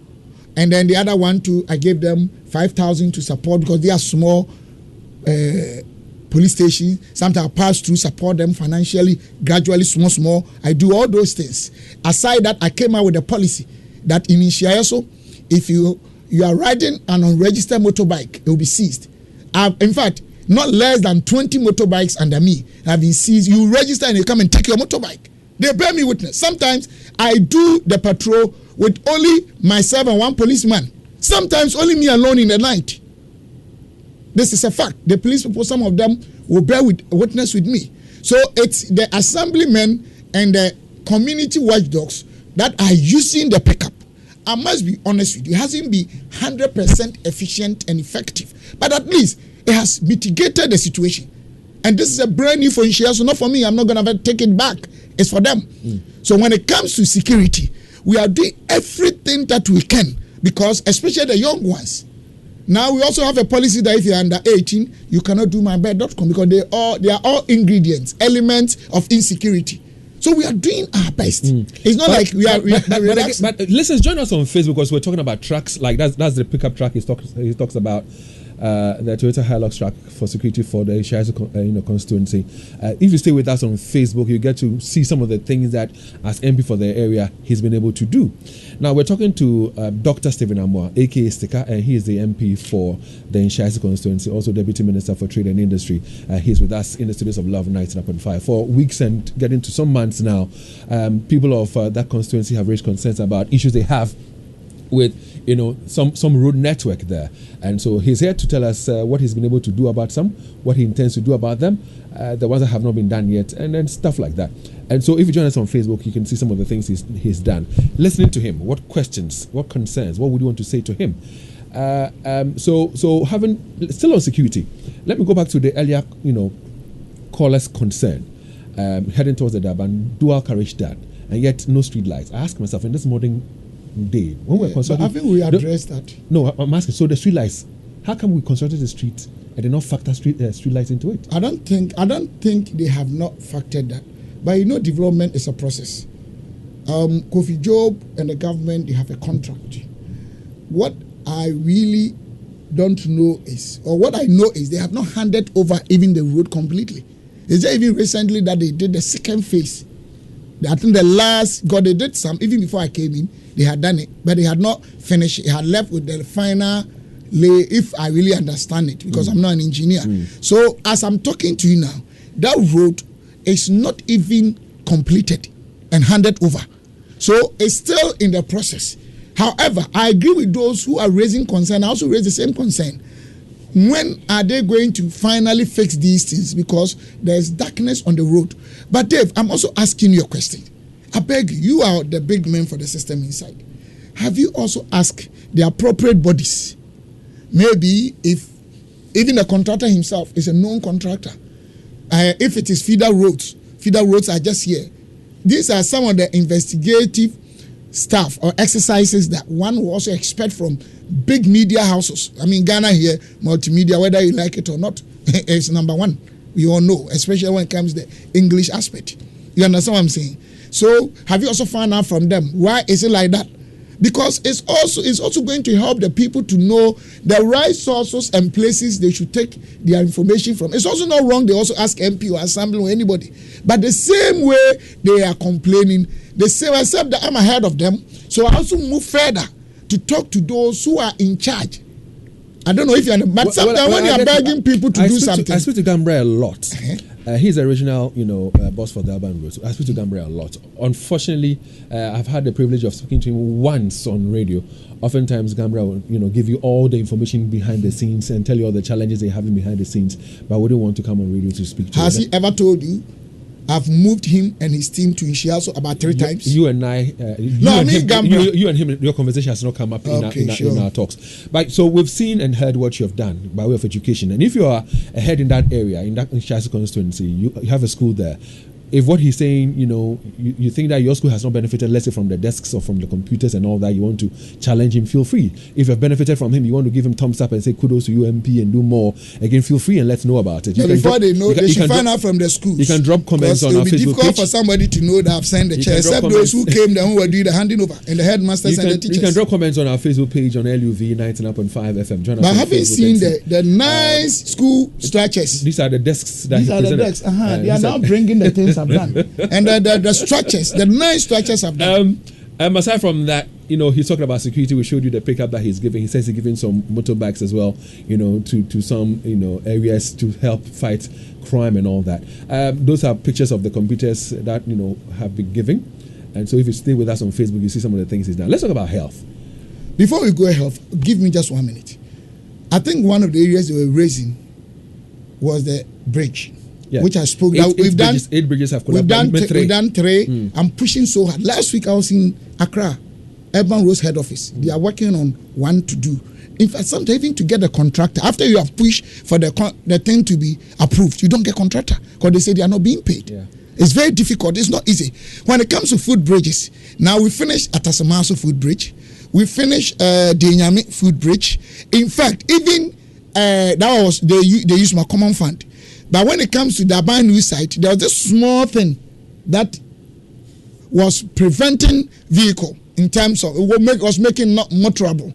and then the other one too, I gave them 5,000 to support, because they are small police stations. Sometimes I pass through, support them financially, gradually, small. I do all those things. Aside that, I came out with a policy that in Nhyiaeso, if you are riding an unregistered motorbike, it will be seized. In fact, not less than 20 motorbikes under me have been seized. You register and you come and take your motorbike. They bear me witness. Sometimes I do the patrol with only myself and one policeman. Sometimes only me alone in the night. This is a fact. The police people, some of them will bear witness with me. So it's the assemblymen and the community watchdogs that are using the pickup. I must be honest with you, it hasn't been 100% efficient and effective, but at least it has mitigated the situation. And this is a brand new for Nhyiaeso, not for me. I'm not going to take it back. It's for them. So when it comes to security, we are doing everything that we can, because especially the young ones. Now we also have a policy that if you're under 18, you cannot do mybed.com, because they are all ingredients, elements of insecurity. So we are doing our best. It's not like we are. But listen, join us on Facebook, because we're talking about trucks. Like that's the pickup truck he talks about. the Toyota Hilux truck for security for the Nhyiaeso constituency. If you stay with us on Facebook, you get to see some of the things that, as MP for the area, he's been able to do. Now we're talking to Dr. Stephen Amaoh, aka Stika, and he is the MP for the Nhyiaeso constituency, also Deputy Minister for Trade and Industry. He's with us in the studios of Love 99.5 for weeks and getting to some months now. People of that constituency have raised concerns about issues they have with some road network there, and so he's here to tell us what he's been able to do about some, what he intends to do about them, the ones that have not been done yet, and then stuff like that. And so if you join us on Facebook, you can see some of the things he's done. Listening to him, what questions, what concerns, what would you want to say to him? So having still on security, let me go back to the earlier caller's concern, heading towards the Durban, dual carriage done, and yet no street lights. I ask myself in this modern day when we're constructing, I think we addressed that. No, I'm asking. So the street lights, how come we constructed the street and did not factor street lights into it? I don't think they have not factored that. But development is a process. Kofi Job and the government, they have a contract. What I really don't know is, or what I know is, they have not handed over even the road completely. Is there even recently that they did the second phase? I think the last, they did some, even before I came in, they had done it, but they had not finished. It had left with the final lay, if I really understand it, because I'm not an engineer. So as I'm talking to you now, that road is not even completed and handed over. So it's still in the process. However, I agree with those who are raising concern. I also raise the same concern. When are they going to finally fix these things? Because there's darkness on the road. But Dave, I'm also asking you a question. I beg you are the big man for the system inside. Have you also asked the appropriate bodies? Maybe if even the contractor himself is a known contractor. If it is feeder roads are just here. These are some of the investigative stuff or exercises that one will also expect from big media houses. I mean, Ghana here, multimedia, whether you like it or not, is number one. We all know, especially when it comes to the English aspect. You understand what I'm saying? So, have you also found out from them why is it like that? Because it's also going to help the people to know the right sources and places they should take their information from. It's also not wrong they also ask MP or Assembly or anybody. But the same way they are complaining, the same, except that I'm ahead of them. So I also move further to talk to those who are in charge. I don't know if you understand, but sometimes when you are begging people to do something. I speak to Gambra a lot. He's the original, boss for the urban road. So I speak to Gambra a lot. Unfortunately, I've had the privilege of speaking to him once on radio. Oftentimes, Gambra will, give you all the information behind the scenes and tell you all the challenges they're having behind the scenes, but wouldn't want to come on radio to speak to. Has he ever told you? I've moved him and his team to Nhyiaeso about 3 times. You and I, you and him, your conversation has not come up in our talks. But so we've seen and heard what you have done by way of education. And if you are ahead in that area, in that Nhyiaeso constituency, you have a school there. If what he's saying, you think that your school has not benefited, let's say from the desks or from the computers and all that, you want to challenge him, feel free. If you've benefited from him, you want to give him thumbs up and say kudos to UMP and do more, again, feel free and let's know about it. They should find out from the schools. You can drop comments on our Facebook page. It will be difficult for somebody to know that I've signed the chair, except those who came there who were doing the handing over, and the headmasters and the teachers. You can drop comments on our Facebook page on LUV 99.5 FM. Join us. But have you seen the nice school structures? These are the desks that these are the desks. They are now bringing the things I've done. And the structures, the nice structures I've done. Aside from that, he's talking about security. We showed you the pickup that he's giving. He says he's giving some motorbikes as well, to some, areas to help fight crime and all that. Those are pictures of the computers that, have been given. And so if you stay with us on Facebook, you see some of the things he's done. Let's talk about health. Before we go health, give me just 1 minute. I think one of the areas they were raising was the bridge. Yeah. Which I spoke. We've done 8 bridges have collapsed. We've done 3. I'm pushing so hard. Last week I was in Accra, Urban Roads head office. They are working on 1 to do. In fact, sometimes even to get the contractor, after you have pushed for the thing to be approved, you don't get contractor because they say they are not being paid. Yeah. It's very difficult. It's not easy. When it comes to food bridges, now we finished at Amaoh food bridge. We finished the Nyame food bridge. In fact, even that was they used my common fund. But when it comes to the Abanu site, there was this small thing that was preventing vehicle in terms of was making not motorable.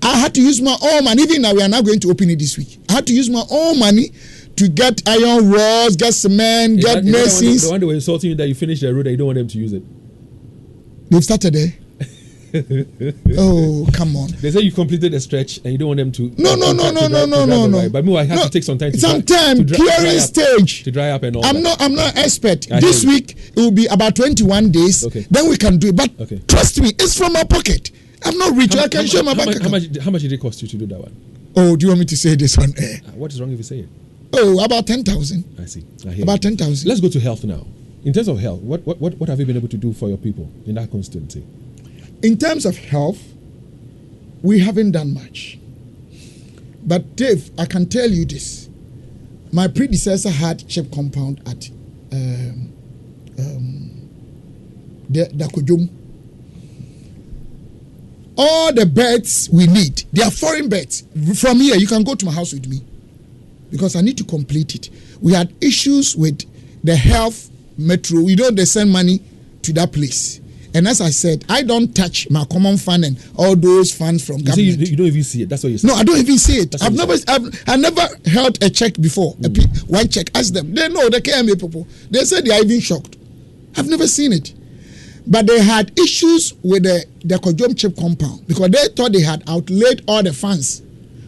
I had to use my own money. Even now, we are now going to open it this week. I had to use my own money to get iron rods, get cement, get masons. The one they were insulting you that you finished the road that you don't want them to use it. They've started there. Oh, come on. They say you completed the stretch and you don't want them to. No. But me, I have to take some time to clearing stage to dry up and all. I'm not expert. This week it will be about 21 days. Okay. Then we can do it. But trust me, it's from my pocket. I'm not rich. I can show my bank account. How much did it cost you to do that one? Oh, do you want me to say this on air? What is wrong if you say it? Oh, about 10,000. I see. About 10,000. Let's go to health now. In terms of health, what have you been able to do for your people in that constituency? In terms of health, we haven't done much. But Dave, I can tell you this. My predecessor had chip compound at the Kojum. All the beds we need, they are foreign beds. From here, you can go to my house with me because I need to complete it. We had issues with the health metro. They send money to that place. And as I said, I don't touch my common fund and all those funds from government. You don't even see it. That's what you say. No, I don't even see it. I've never held a check before. One check. Ask them. They know the KMA people. They said they are even shocked. I've never seen it. But they had issues with the Kojom chip compound because they thought they had outlaid all the funds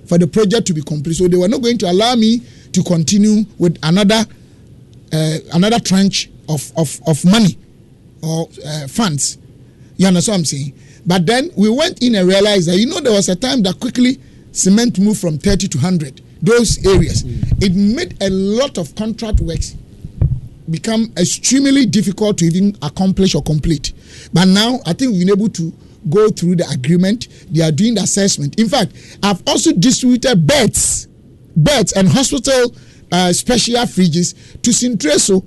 for the project to be complete. So they were not going to allow me to continue with another tranche of money or funds. You understand what I'm saying? But then we went in and realized that, there was a time that quickly cement moved from 30 to 100, those areas. It made a lot of contract works become extremely difficult to even accomplish or complete. But now, I think we've been able to go through the agreement. They are doing the assessment. In fact, I've also distributed beds and hospital special fridges to Nhyiaeso,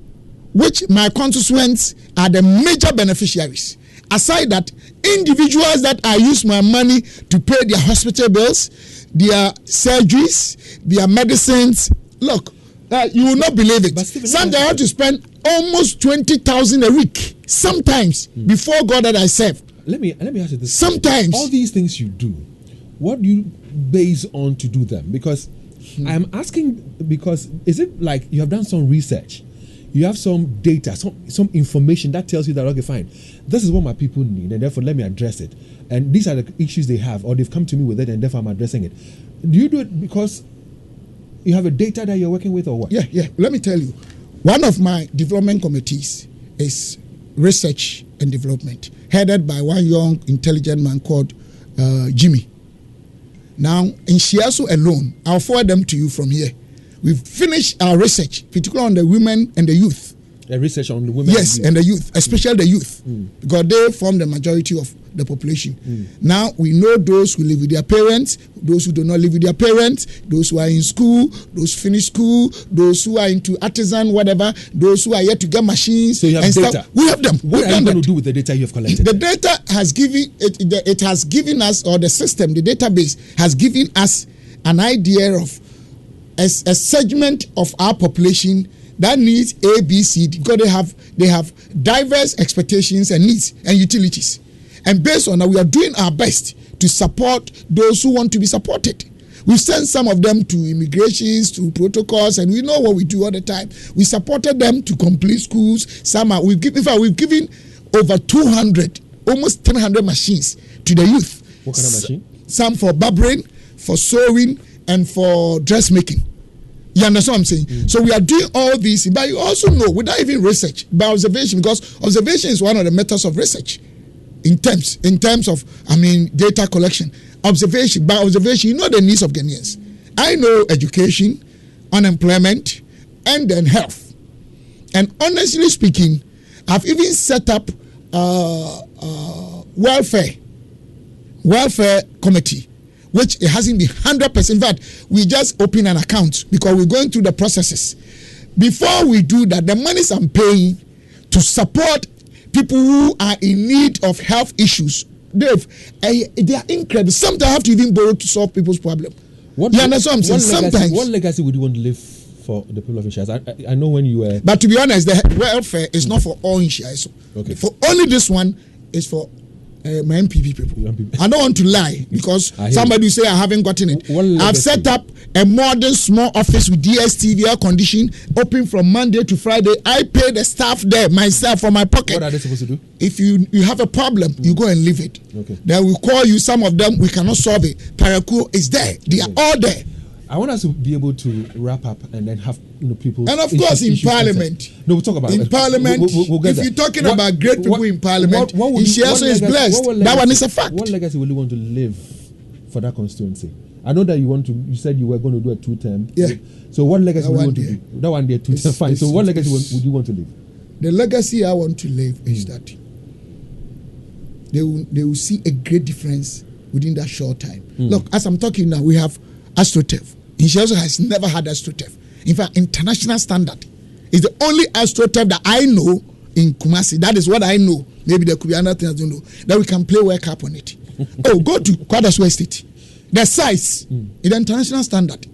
which my constituents are the major beneficiaries. Aside that, individuals that I use my money to pay their hospital bills, their surgeries, their medicines. Look, you will not believe it. Sometimes I have to spend almost 20,000 a week. Sometimes before God that I serve. Let me ask you this. Sometimes all these things you do, what do you base on to do them? Because I'm asking because is it like you have done some research? You have some data, some information that tells you that, okay, fine, this is what my people need, and therefore let me address it. And these are the issues they have, or they've come to me with it, and therefore I'm addressing it. Do you do it because you have a data that you're working with, or what? Yeah. Let me tell you. One of my development committees is research and development, headed by one young, intelligent man called Jimmy. Now, in Nhyiaeso alone, I'll forward them to you from here. We've finished our research, particularly on the women and the youth. The research on the women? Yes, and the youth, especially the youth, because they form the majority of the population. Now, we know those who live with their parents, those who do not live with their parents, those who are in school, those who finish school, those who are into artisan, whatever, those who are yet to get machines. So you have data? Stuff. We have them. What are you going to do with the data you have collected? The data has given us, or the system, the database has given us an idea of a segment of our population that needs A, B, C, D, because they have diverse expectations and needs and utilities. And based on that, we are doing our best to support those who want to be supported. We send some of them to immigrations, to protocols, and we know what we do all the time. We supported them to complete schools. We've given over 200, almost 300 machines to the youth. What kind of machine? Some for barbering, for sewing, and for dressmaking. You understand what I'm saying? So we are doing all these, but you also know, without even research, by observation, because observation is one of the methods of research in terms of, data collection. By observation, you know the needs of Ghanaians. I know education, unemployment, and then health. And honestly speaking, I've even set up welfare committee, which it hasn't been 100%. In fact, we just open an account because we're going through the processes. Before we do that, the monies I'm paying to support people who are in need of health issues, Dave, they are incredible. Sometimes I have to even borrow to solve people's problem. You understand what I'm saying? Sometimes. What legacy would you want to leave for the people of Nhyiaeso? I know when you were... But to be honest, the welfare is not for all Nhyiaeso. Okay. For only this one is for my MPP people. I don't want to lie because somebody will say I haven't gotten it. I've set up a modern small office with DSTV air condition, open from Monday to Friday. I pay the staff there myself from my pocket. What are they supposed to do? If you have a problem, you go and leave it. Okay. Then we call you. Some of them we cannot solve it. Paraku is there. They are all there. I want us to be able to wrap up and then have people. And of course, in Parliament. No, we'll talk about in Parliament. We'll get if you're talking about great people in Parliament, Nhyiaeso is blessed. That one is a fact. What legacy will you want to live for that constituency? I know that you said you were going to do a 2-term. Yeah. So what legacy would you want to do? That one day, 2-term, fine. So what legacy would you want to leave? The legacy I want to leave is that they will see a great difference within that short time. Look, as I'm talking now, we have AstroTurf. Nhyiaeso has never had AstroTurf. In fact, international standard is the only AstroTurf that I know in Kumasi. That is what I know. Maybe there could be another thing I don't know. That we can play World Cup on it. Go to Kwadaso Estate. The size is the international standard.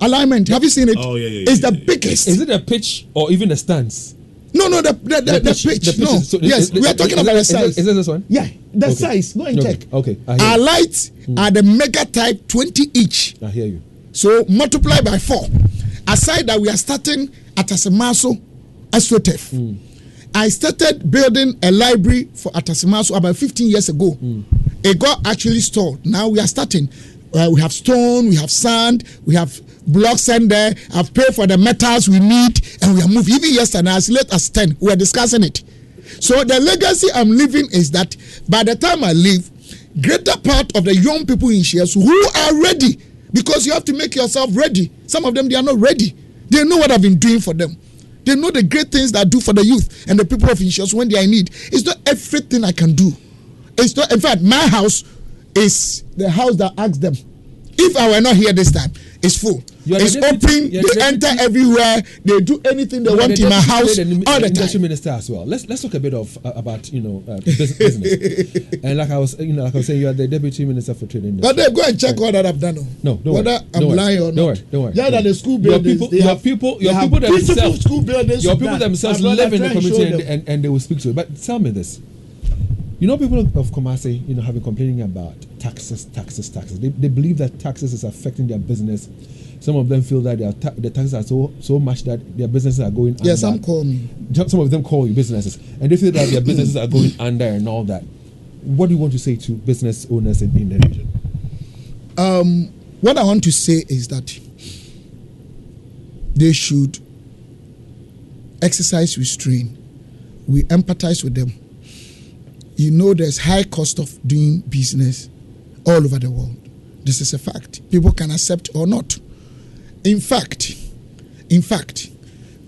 Alignment. Have you seen it? Oh, yeah. It's the biggest. Is it a pitch or even a stance? No, the pitch. No. So yes, we are talking about the size. Is it this one? Yeah, the size. Go and check. Okay. Our lights are the mega type 20 each. I hear you. So multiply by 4. Aside that, we are starting at Atasimaso AstroTurf. I started building a library for Atasimaso about 15 years ago. It got actually stalled. Now we are starting. We have stone, we have sand, we have blocks in there. I've paid for the metals we need, and we are moving. Even yesterday, as late as 10, we were discussing it. So the legacy I'm leaving is that by the time I leave, greater part of the young people in Nhyiaeso who are ready, because you have to make yourself ready. Some of them, they are not ready. They know what I've been doing for them. They know the great things that I do for the youth and the people of Nhyiaeso when they are in need. It's not everything I can do. It's not. In fact, my house is the house that asks them. If I were not here this time, it's full. It's open. They enter everywhere. They do anything they want in my house all the time. Minister as well. Let's talk a bit about business. And like I was saying, you are the deputy minister for trade industry. But they go and check all that I've done. No, don't whether worry. I'm lying or not. Don't worry. Yeah, that the school buildings. Your people themselves. School buildings. Your people themselves live in the community and they will speak to you. But tell me this. People of Kumasi, have been complaining about taxes. They believe that taxes is affecting their business. Some of them feel that the taxes are so much that their businesses are going under. Yeah, some call me. Some of them call you businesses. And they feel that their businesses are going under and all that. What do you want to say to business owners in the region? What I want to say is that they should exercise restraint. We empathize with them. There's high cost of doing business all over the world. This is a fact. People can accept or not. In fact,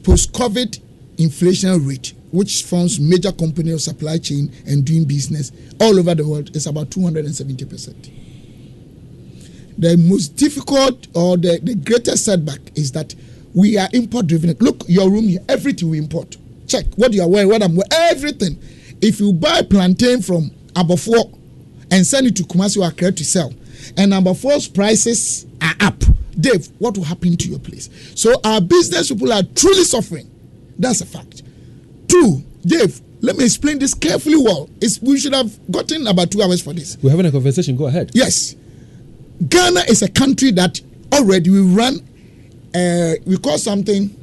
post-COVID inflation rate, which forms major company of supply chain and doing business all over the world, is about 270%. The most difficult or the greatest setback is that we are import driven. Look, your room here, everything we import. Check what you are wearing, what I'm wearing, everything. If you buy plantain from Amaoh and send it to Kumasi or Accra to sell, and Amaoh's prices are up, Dave, what will happen to your place? So our business people are truly suffering. That's a fact. 2, Dave, let me explain this carefully well. We should have gotten about 2 hours for this. We're having a conversation. Go ahead. Yes. Ghana is a country that already we run, we call something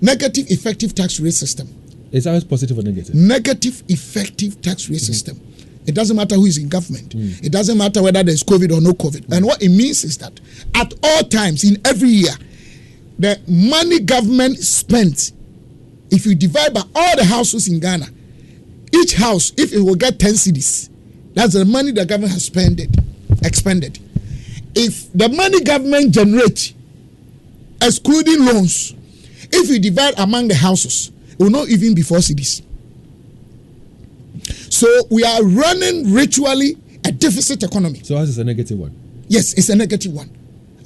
negative effective tax rate system. Is always positive or negative? Negative effective tax rate system. It doesn't matter who is in government. It doesn't matter whether there's COVID or no COVID. And what it means is that at all times, in every year, the money government spends, if you divide by all the houses in Ghana, each house, if it will get 10 cedis, that's the money the government has expended. If the money government generates, excluding loans, if you divide among the houses, it will not even be 4 cedis. So we are running ritually a deficit economy. So ours is a negative one? Yes, it's a negative one.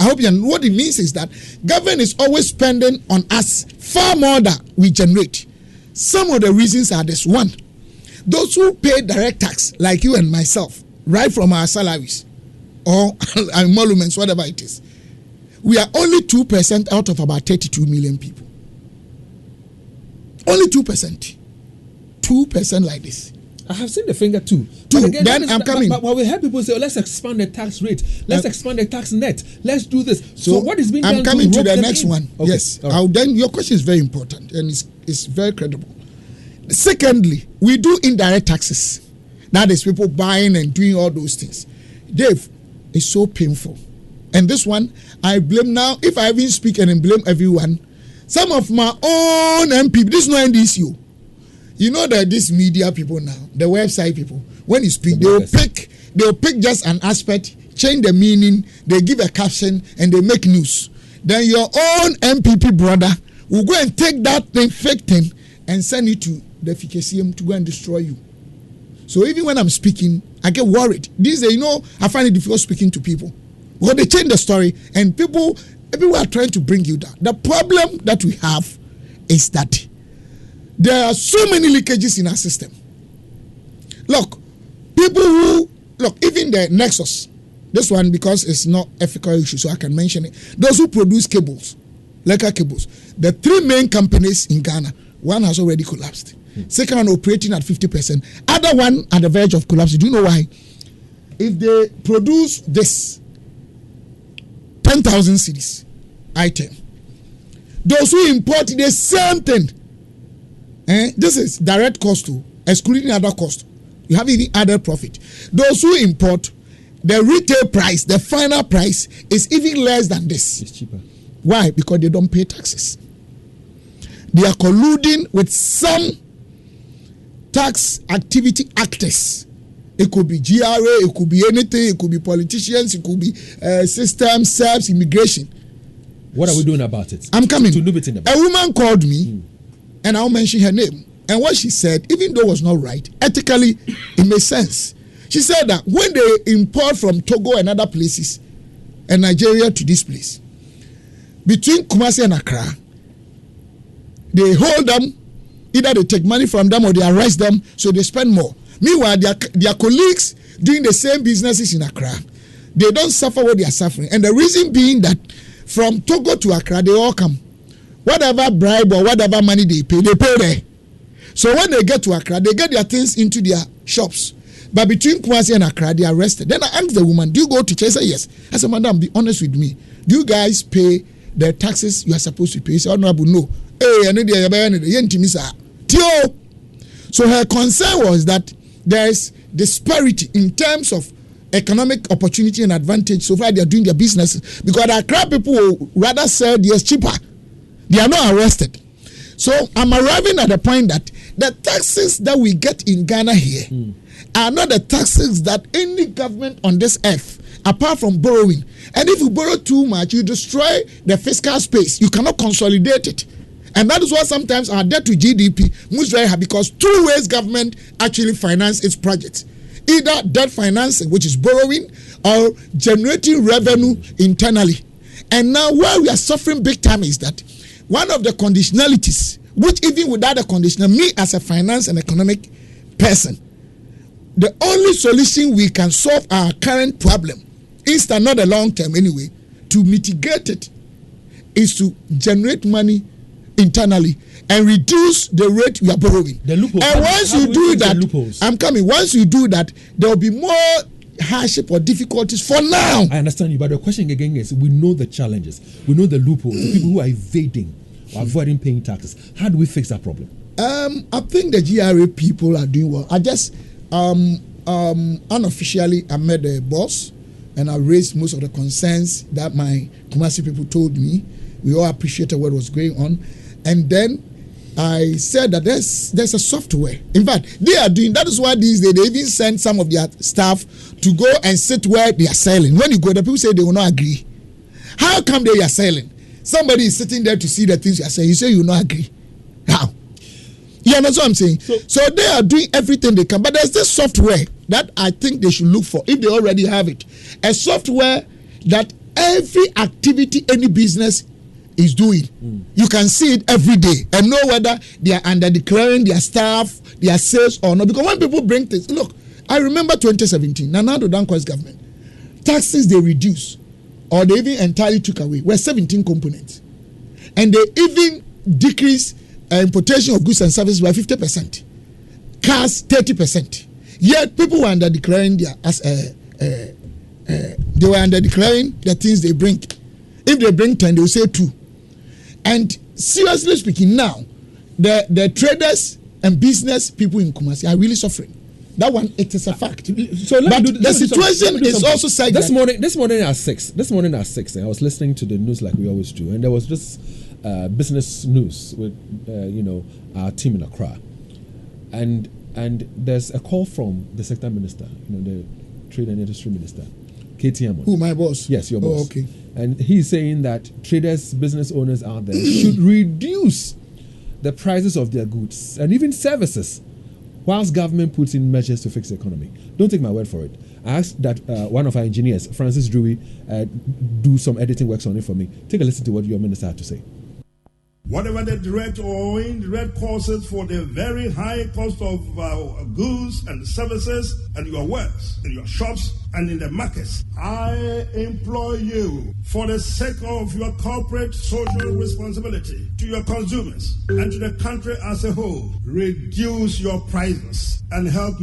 I hope you know what it means is that government is always spending on us far more than we generate. Some of the reasons are this. 1, those who pay direct tax, like you and myself, right from our salaries or emoluments, whatever it is, we are only 2% out of about 32 million people. Only 2%. 2% like this. I have seen the finger too. Again, then I'm coming. But we heard people say, let's expand the tax rate. Let's expand the tax net. Let's do this. So what is being done? I'm coming to the next one. Okay. Yes. Right. Then your question is very important and it's very credible. Secondly, we do indirect taxes. That is people buying and doing all those things. Dave, it's so painful. And this one, I blame now. If I even speak and blame everyone, some of my own MP, this is not NDCU. You know that these media people now, the website people, when you speak, they'll pick just an aspect, change the meaning, they give a caption, and they make news. Then your own MPP brother will go and take that thing, fake thing, and send it to the FKCM to go and destroy you. So even when I'm speaking, I get worried. These days, I find it difficult speaking to people. Because they change the story, and people are trying to bring you down. The problem that we have is that there are so many leakages in our system. Look, even the Nexus, this one, because it's not ethical issue, so I can mention it. Those who produce cables, electrical cables, the 3 main companies in Ghana, one has already collapsed. Second one operating at 50%. Other one at the verge of collapse. Do you know why? If they produce this 10,000 cedis item, those who import the same thing, this is direct cost too, excluding other cost. You have even other profit. Those who import, the retail price, the final price is even less than this. It's cheaper. Why? Because they don't pay taxes. They are colluding with some tax activity actors. It could be GRA, it could be anything, it could be politicians, it could be systems, SERPs, immigration. What are we doing about it? I'm coming. A woman called me, and I'll mention her name. And what she said, even though it was not right, ethically, it made sense. She said that when they import from Togo and other places, and Nigeria to this place, between Kumasi and Accra, they hold them, either they take money from them or they arrest them, so they spend more. Meanwhile, their colleagues doing the same businesses in Accra, they don't suffer what they are suffering. And the reason being that from Togo to Accra, they all come. Whatever bribe or whatever money they pay there. So when they get to Accra, they get their things into their shops. But between Kumasi and Accra, they are arrested. Then I asked the woman, do you go to church? She said, yes. I said, madam, be honest with me. Do you guys pay the taxes you are supposed to pay? She said, honorable, no. So her concern was that there is disparity in terms of economic opportunity and advantage so far they are doing their businesses. Because the Accra people will rather sell theirs cheaper. They are not arrested. So I'm arriving at the point that the taxes that we get in Ghana here are not the taxes that any government on this earth, apart from borrowing. And if you borrow too much, you destroy the fiscal space. You cannot consolidate it. And that is why sometimes our debt to GDP moves very high, because 2 ways government actually finance its projects. Either debt financing, which is borrowing, or generating revenue internally. And now where we are suffering big time is that one of the conditionalities, which even without a conditional, me as a finance and economic person, the only solution we can solve our current problem, instant, not a long term anyway, to mitigate it, is to generate money internally and reduce the rate we are borrowing. The loopholes. And once you do that, I'm coming. Once you do that, there will be more hardship or difficulties for now. I understand you, but the question again is: we know the challenges, we know the loopholes, the people who are evading or avoiding paying taxes. How do we fix that problem? I think the GRA people are doing well. I just unofficially I met the boss and I raised most of the concerns that my Kumasi people told me. We all appreciated what was going on. And then I said that there's a software. In fact, they are doing, that is why these days they even send some of their staff to go and sit where they are selling. When you go, the people say they will not agree. How come they are selling? Somebody is sitting there to see the things you are saying. You say you will not agree. How? You understand what I'm saying? So they are doing everything they can. But there's this software that I think they should look for, if they already have it. A software that every activity any business is doing, you can see it every day and know whether they are under declaring their staff, their sales or not. Because when people bring things, look, I remember 2017, Nana Addo Dankwa's government, taxes they reduced or they even entirely took away were 17 components, and they even decreased importation of goods and services by 50%. cars 30%. Yet people were under declaring they were under declaring the things they bring. If they bring 10, they will say 2. And seriously speaking, now the traders and business people in Kumasi are really suffering. That one, it is a fact. So the situation is also sad. This morning at 6, I was listening to the news like we always do, and there was this business news with our team in Accra, and there's a call from the sector minister, the trade and industry minister, KTM. Who, my boss? Yes, your boss. Oh, okay. And he's saying that traders, business owners out there should reduce the prices of their goods and even services, whilst government puts in measures to fix the economy. Don't take my word for it. I asked that one of our engineers, Francis Drewy, do some editing works on it for me. Take a listen to what your minister had to say. Whatever the direct or indirect causes for the very high cost of goods and services and your works in your shops and in the markets, I implore you, for the sake of your corporate social responsibility to your consumers and to the country as a whole, reduce your prices and help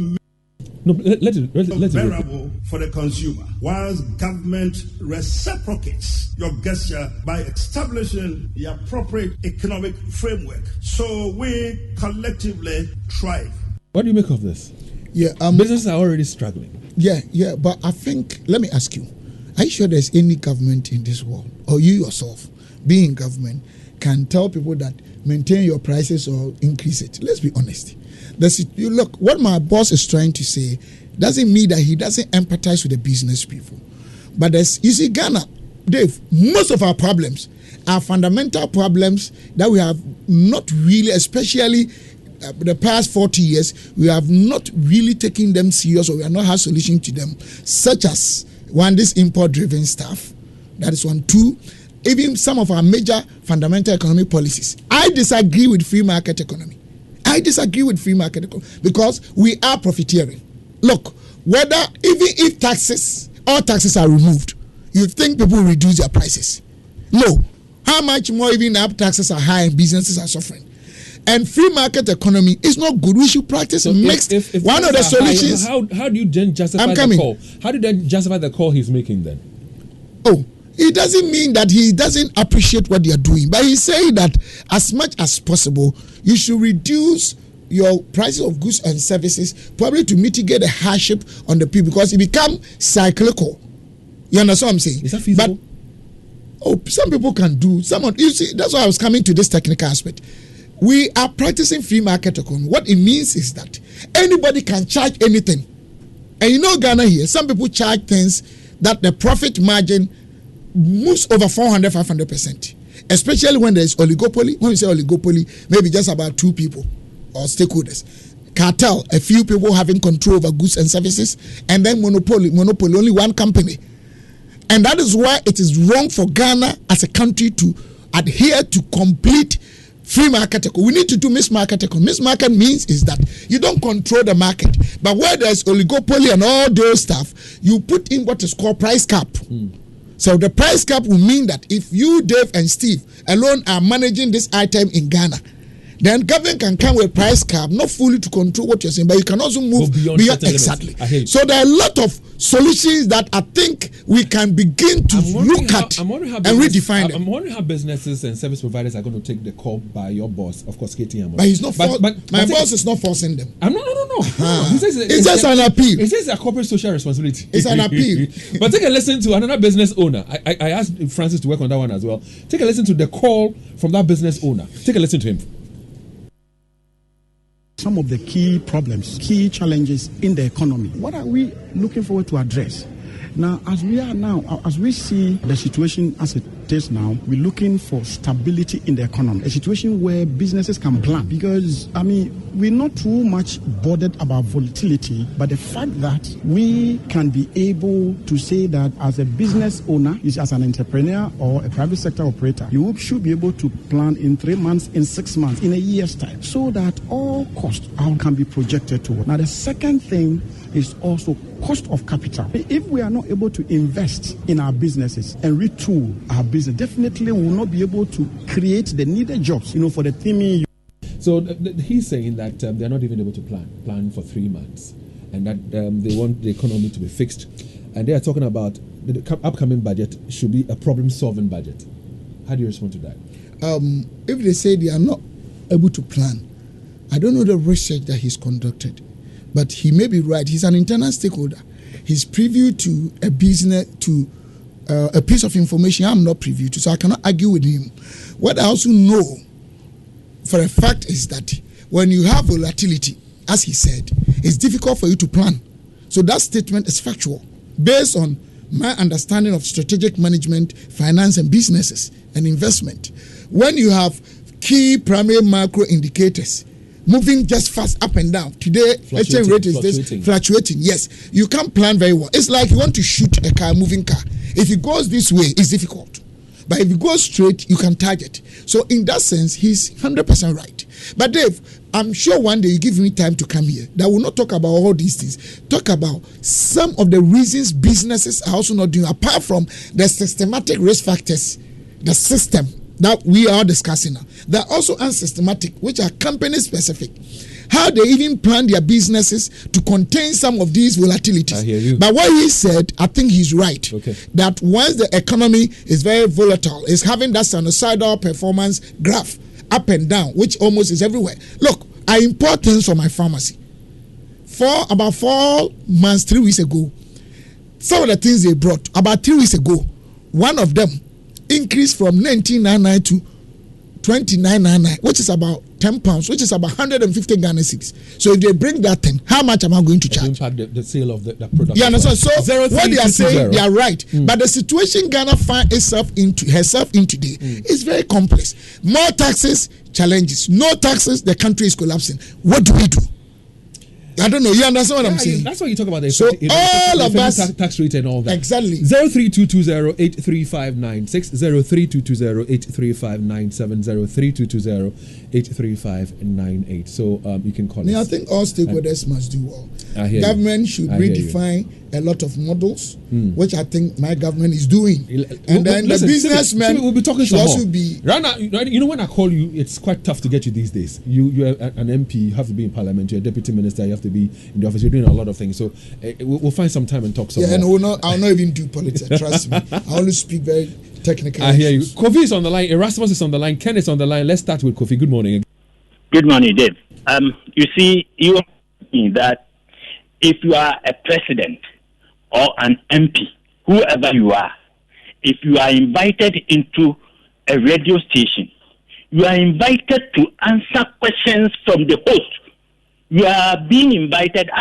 let it bearable for the consumer, whilst government reciprocates your gesture by establishing the appropriate economic framework so we collectively thrive. What do you make of this? Yeah, businesses are already struggling. Yeah, but I think, let me ask you, are you sure there's any government in this world, or you yourself, being in government, can tell people that maintain your prices or increase it? Let's be honest. Look, what my boss is trying to say doesn't mean that he doesn't empathize with the business people. But you see, Ghana, Dave, most of our problems are fundamental problems that we have not really, especially the past 40 years, we have not really taken them serious, or we have not had solution to them, such as, one, this import-driven stuff. That is one. 2, even some of our major fundamental economic policies. I disagree with free market economy. Because we are profiteering. Look, even if all taxes are removed, you think people will reduce their prices? No. How much more even if taxes are high and businesses are suffering? And free market economy is not good. We should practice mixed. If one of the solutions. How do you then justify the call? How do you then justify the call he's making then? Oh, it doesn't mean that he doesn't appreciate what they are doing, but he's saying that as much as possible, you should reduce your prices of goods and services, probably to mitigate the hardship on the people, because it becomes cyclical. You understand what I'm saying? Is that feasible? But some people can do. You see, that's why I was coming to this technical aspect. We are practicing free market economy. What it means is that anybody can charge anything. And Ghana here, some people charge things that the profit margin moves over 400-500%, especially when there is oligopoly. When we say oligopoly, maybe just about 2 people or stakeholders. Cartel, a few people having control over goods and services, and then monopoly, only one company. And that is why it is wrong for Ghana as a country to adhere to complete free market economy. We need to do mixed market economy. Mixed market means is that you don't control the market, but where there's oligopoly and all those stuff, you put in what is called price cap. So the price cap will mean that if you, Dave, and Steve alone are managing this item in Ghana, then government can come with price cap, not fully to control what you're saying, but you can also move beyond exactly. So there are a lot of solutions that I think we can begin to look at and redefine them. I'm wondering how businesses and service providers are going to take the call by your boss, of course, KTM. But he's not. My boss is not forcing them. No. He says it's just an appeal. He says a corporate social responsibility. It's an appeal. But take a listen to another business owner. I asked Francis to work on that one as well. Take a listen to the call from that business owner. Take a listen to him. Some of the key problems, key challenges in the economy. What are we looking forward to address? Now, as we see the situation as it is now, we're looking for stability in the economy, a situation where businesses can plan. Because, we're not too much bothered about volatility, but the fact that we can be able to say that as a business owner, as an entrepreneur or a private sector operator, you should be able to plan in 3 months, in 6 months, in a year's time, so that all costs can be projected toward. Now, the second thing is also cost of capital. If we are not able to invest in our businesses and retool our business, definitely we will not be able to create the needed jobs, for the teaming. So he's saying that they're not even able to plan for 3 months, and that they want the economy to be fixed, and they are talking about the upcoming budget should be a problem-solving budget. How do you respond to that? If they say they are not able to plan, I don't know the research that he's conducted, but he may be right. He's an internal stakeholder. He's privy to a business, to a piece of information I'm not privy to, so I cannot argue with him. What I also know for a fact is that when you have volatility, as he said, it's difficult for you to plan. So that statement is factual, based on my understanding of strategic management, finance and businesses and investment. When you have key primary macro indicators moving just fast up and down, today exchange rate is this fluctuating. Yes, you can't plan very well. It's like you want to shoot a car, moving car. If it goes this way, it's difficult. But if it goes straight, you can target. So in that sense, he's 100% right. But Dave, I'm sure one day you give me time to come here that will not talk about all these things. Talk about some of the reasons businesses are also not doing, apart from the systematic risk factors, the system that we are discussing now. There are also unsystematic, which are company specific. How they even plan their businesses to contain some of these volatilities. I hear you. But what he said, I think he's right. Okay. That once the economy is very volatile, is having that sinusoidal performance graph up and down, which almost is everywhere. Look, I import things from my pharmacy. For about 4 months, 3 weeks ago, some of the things they brought, about 3 weeks ago, one of them increased from 1999 to 2999, which is about £10, which is about 150 Ghana cedis. So if they bring that thing, how much am I going to charge? Impact the sale of the product. Yeah, understand? So what they are saying, they are right. But the situation Ghana finds herself in today is very complex. More taxes, challenges. No taxes, the country is collapsing. What do we do? I don't know. You understand what I'm saying? That's why you talk about the so all of us tax rate and all that. Exactly. 03220-83596, 03220-83597, 03220-83598. So you can call us. I think all stakeholders must do well. Government should redefine a lot of models, which I think my government is doing. And then the businessmen we'll be talking should also more. be. Right now, you know, when I call you, it's quite tough to get you these days. You're an MP, you have to be in parliament, you're a deputy minister, you have to be in the office, you're doing a lot of things. So we'll find some time and talk some more. And I'll not even do politics, trust me. I only speak very technical. I hear you. Kofi is on the line, Erasmus is on the line, Ken is on the line. Let's start with Kofi. Good morning. Good morning, Dave. You see, you are saying that if you are a president or an MP, whoever you are, if you are invited into a radio station, you are invited to answer questions from the host. You are being invited as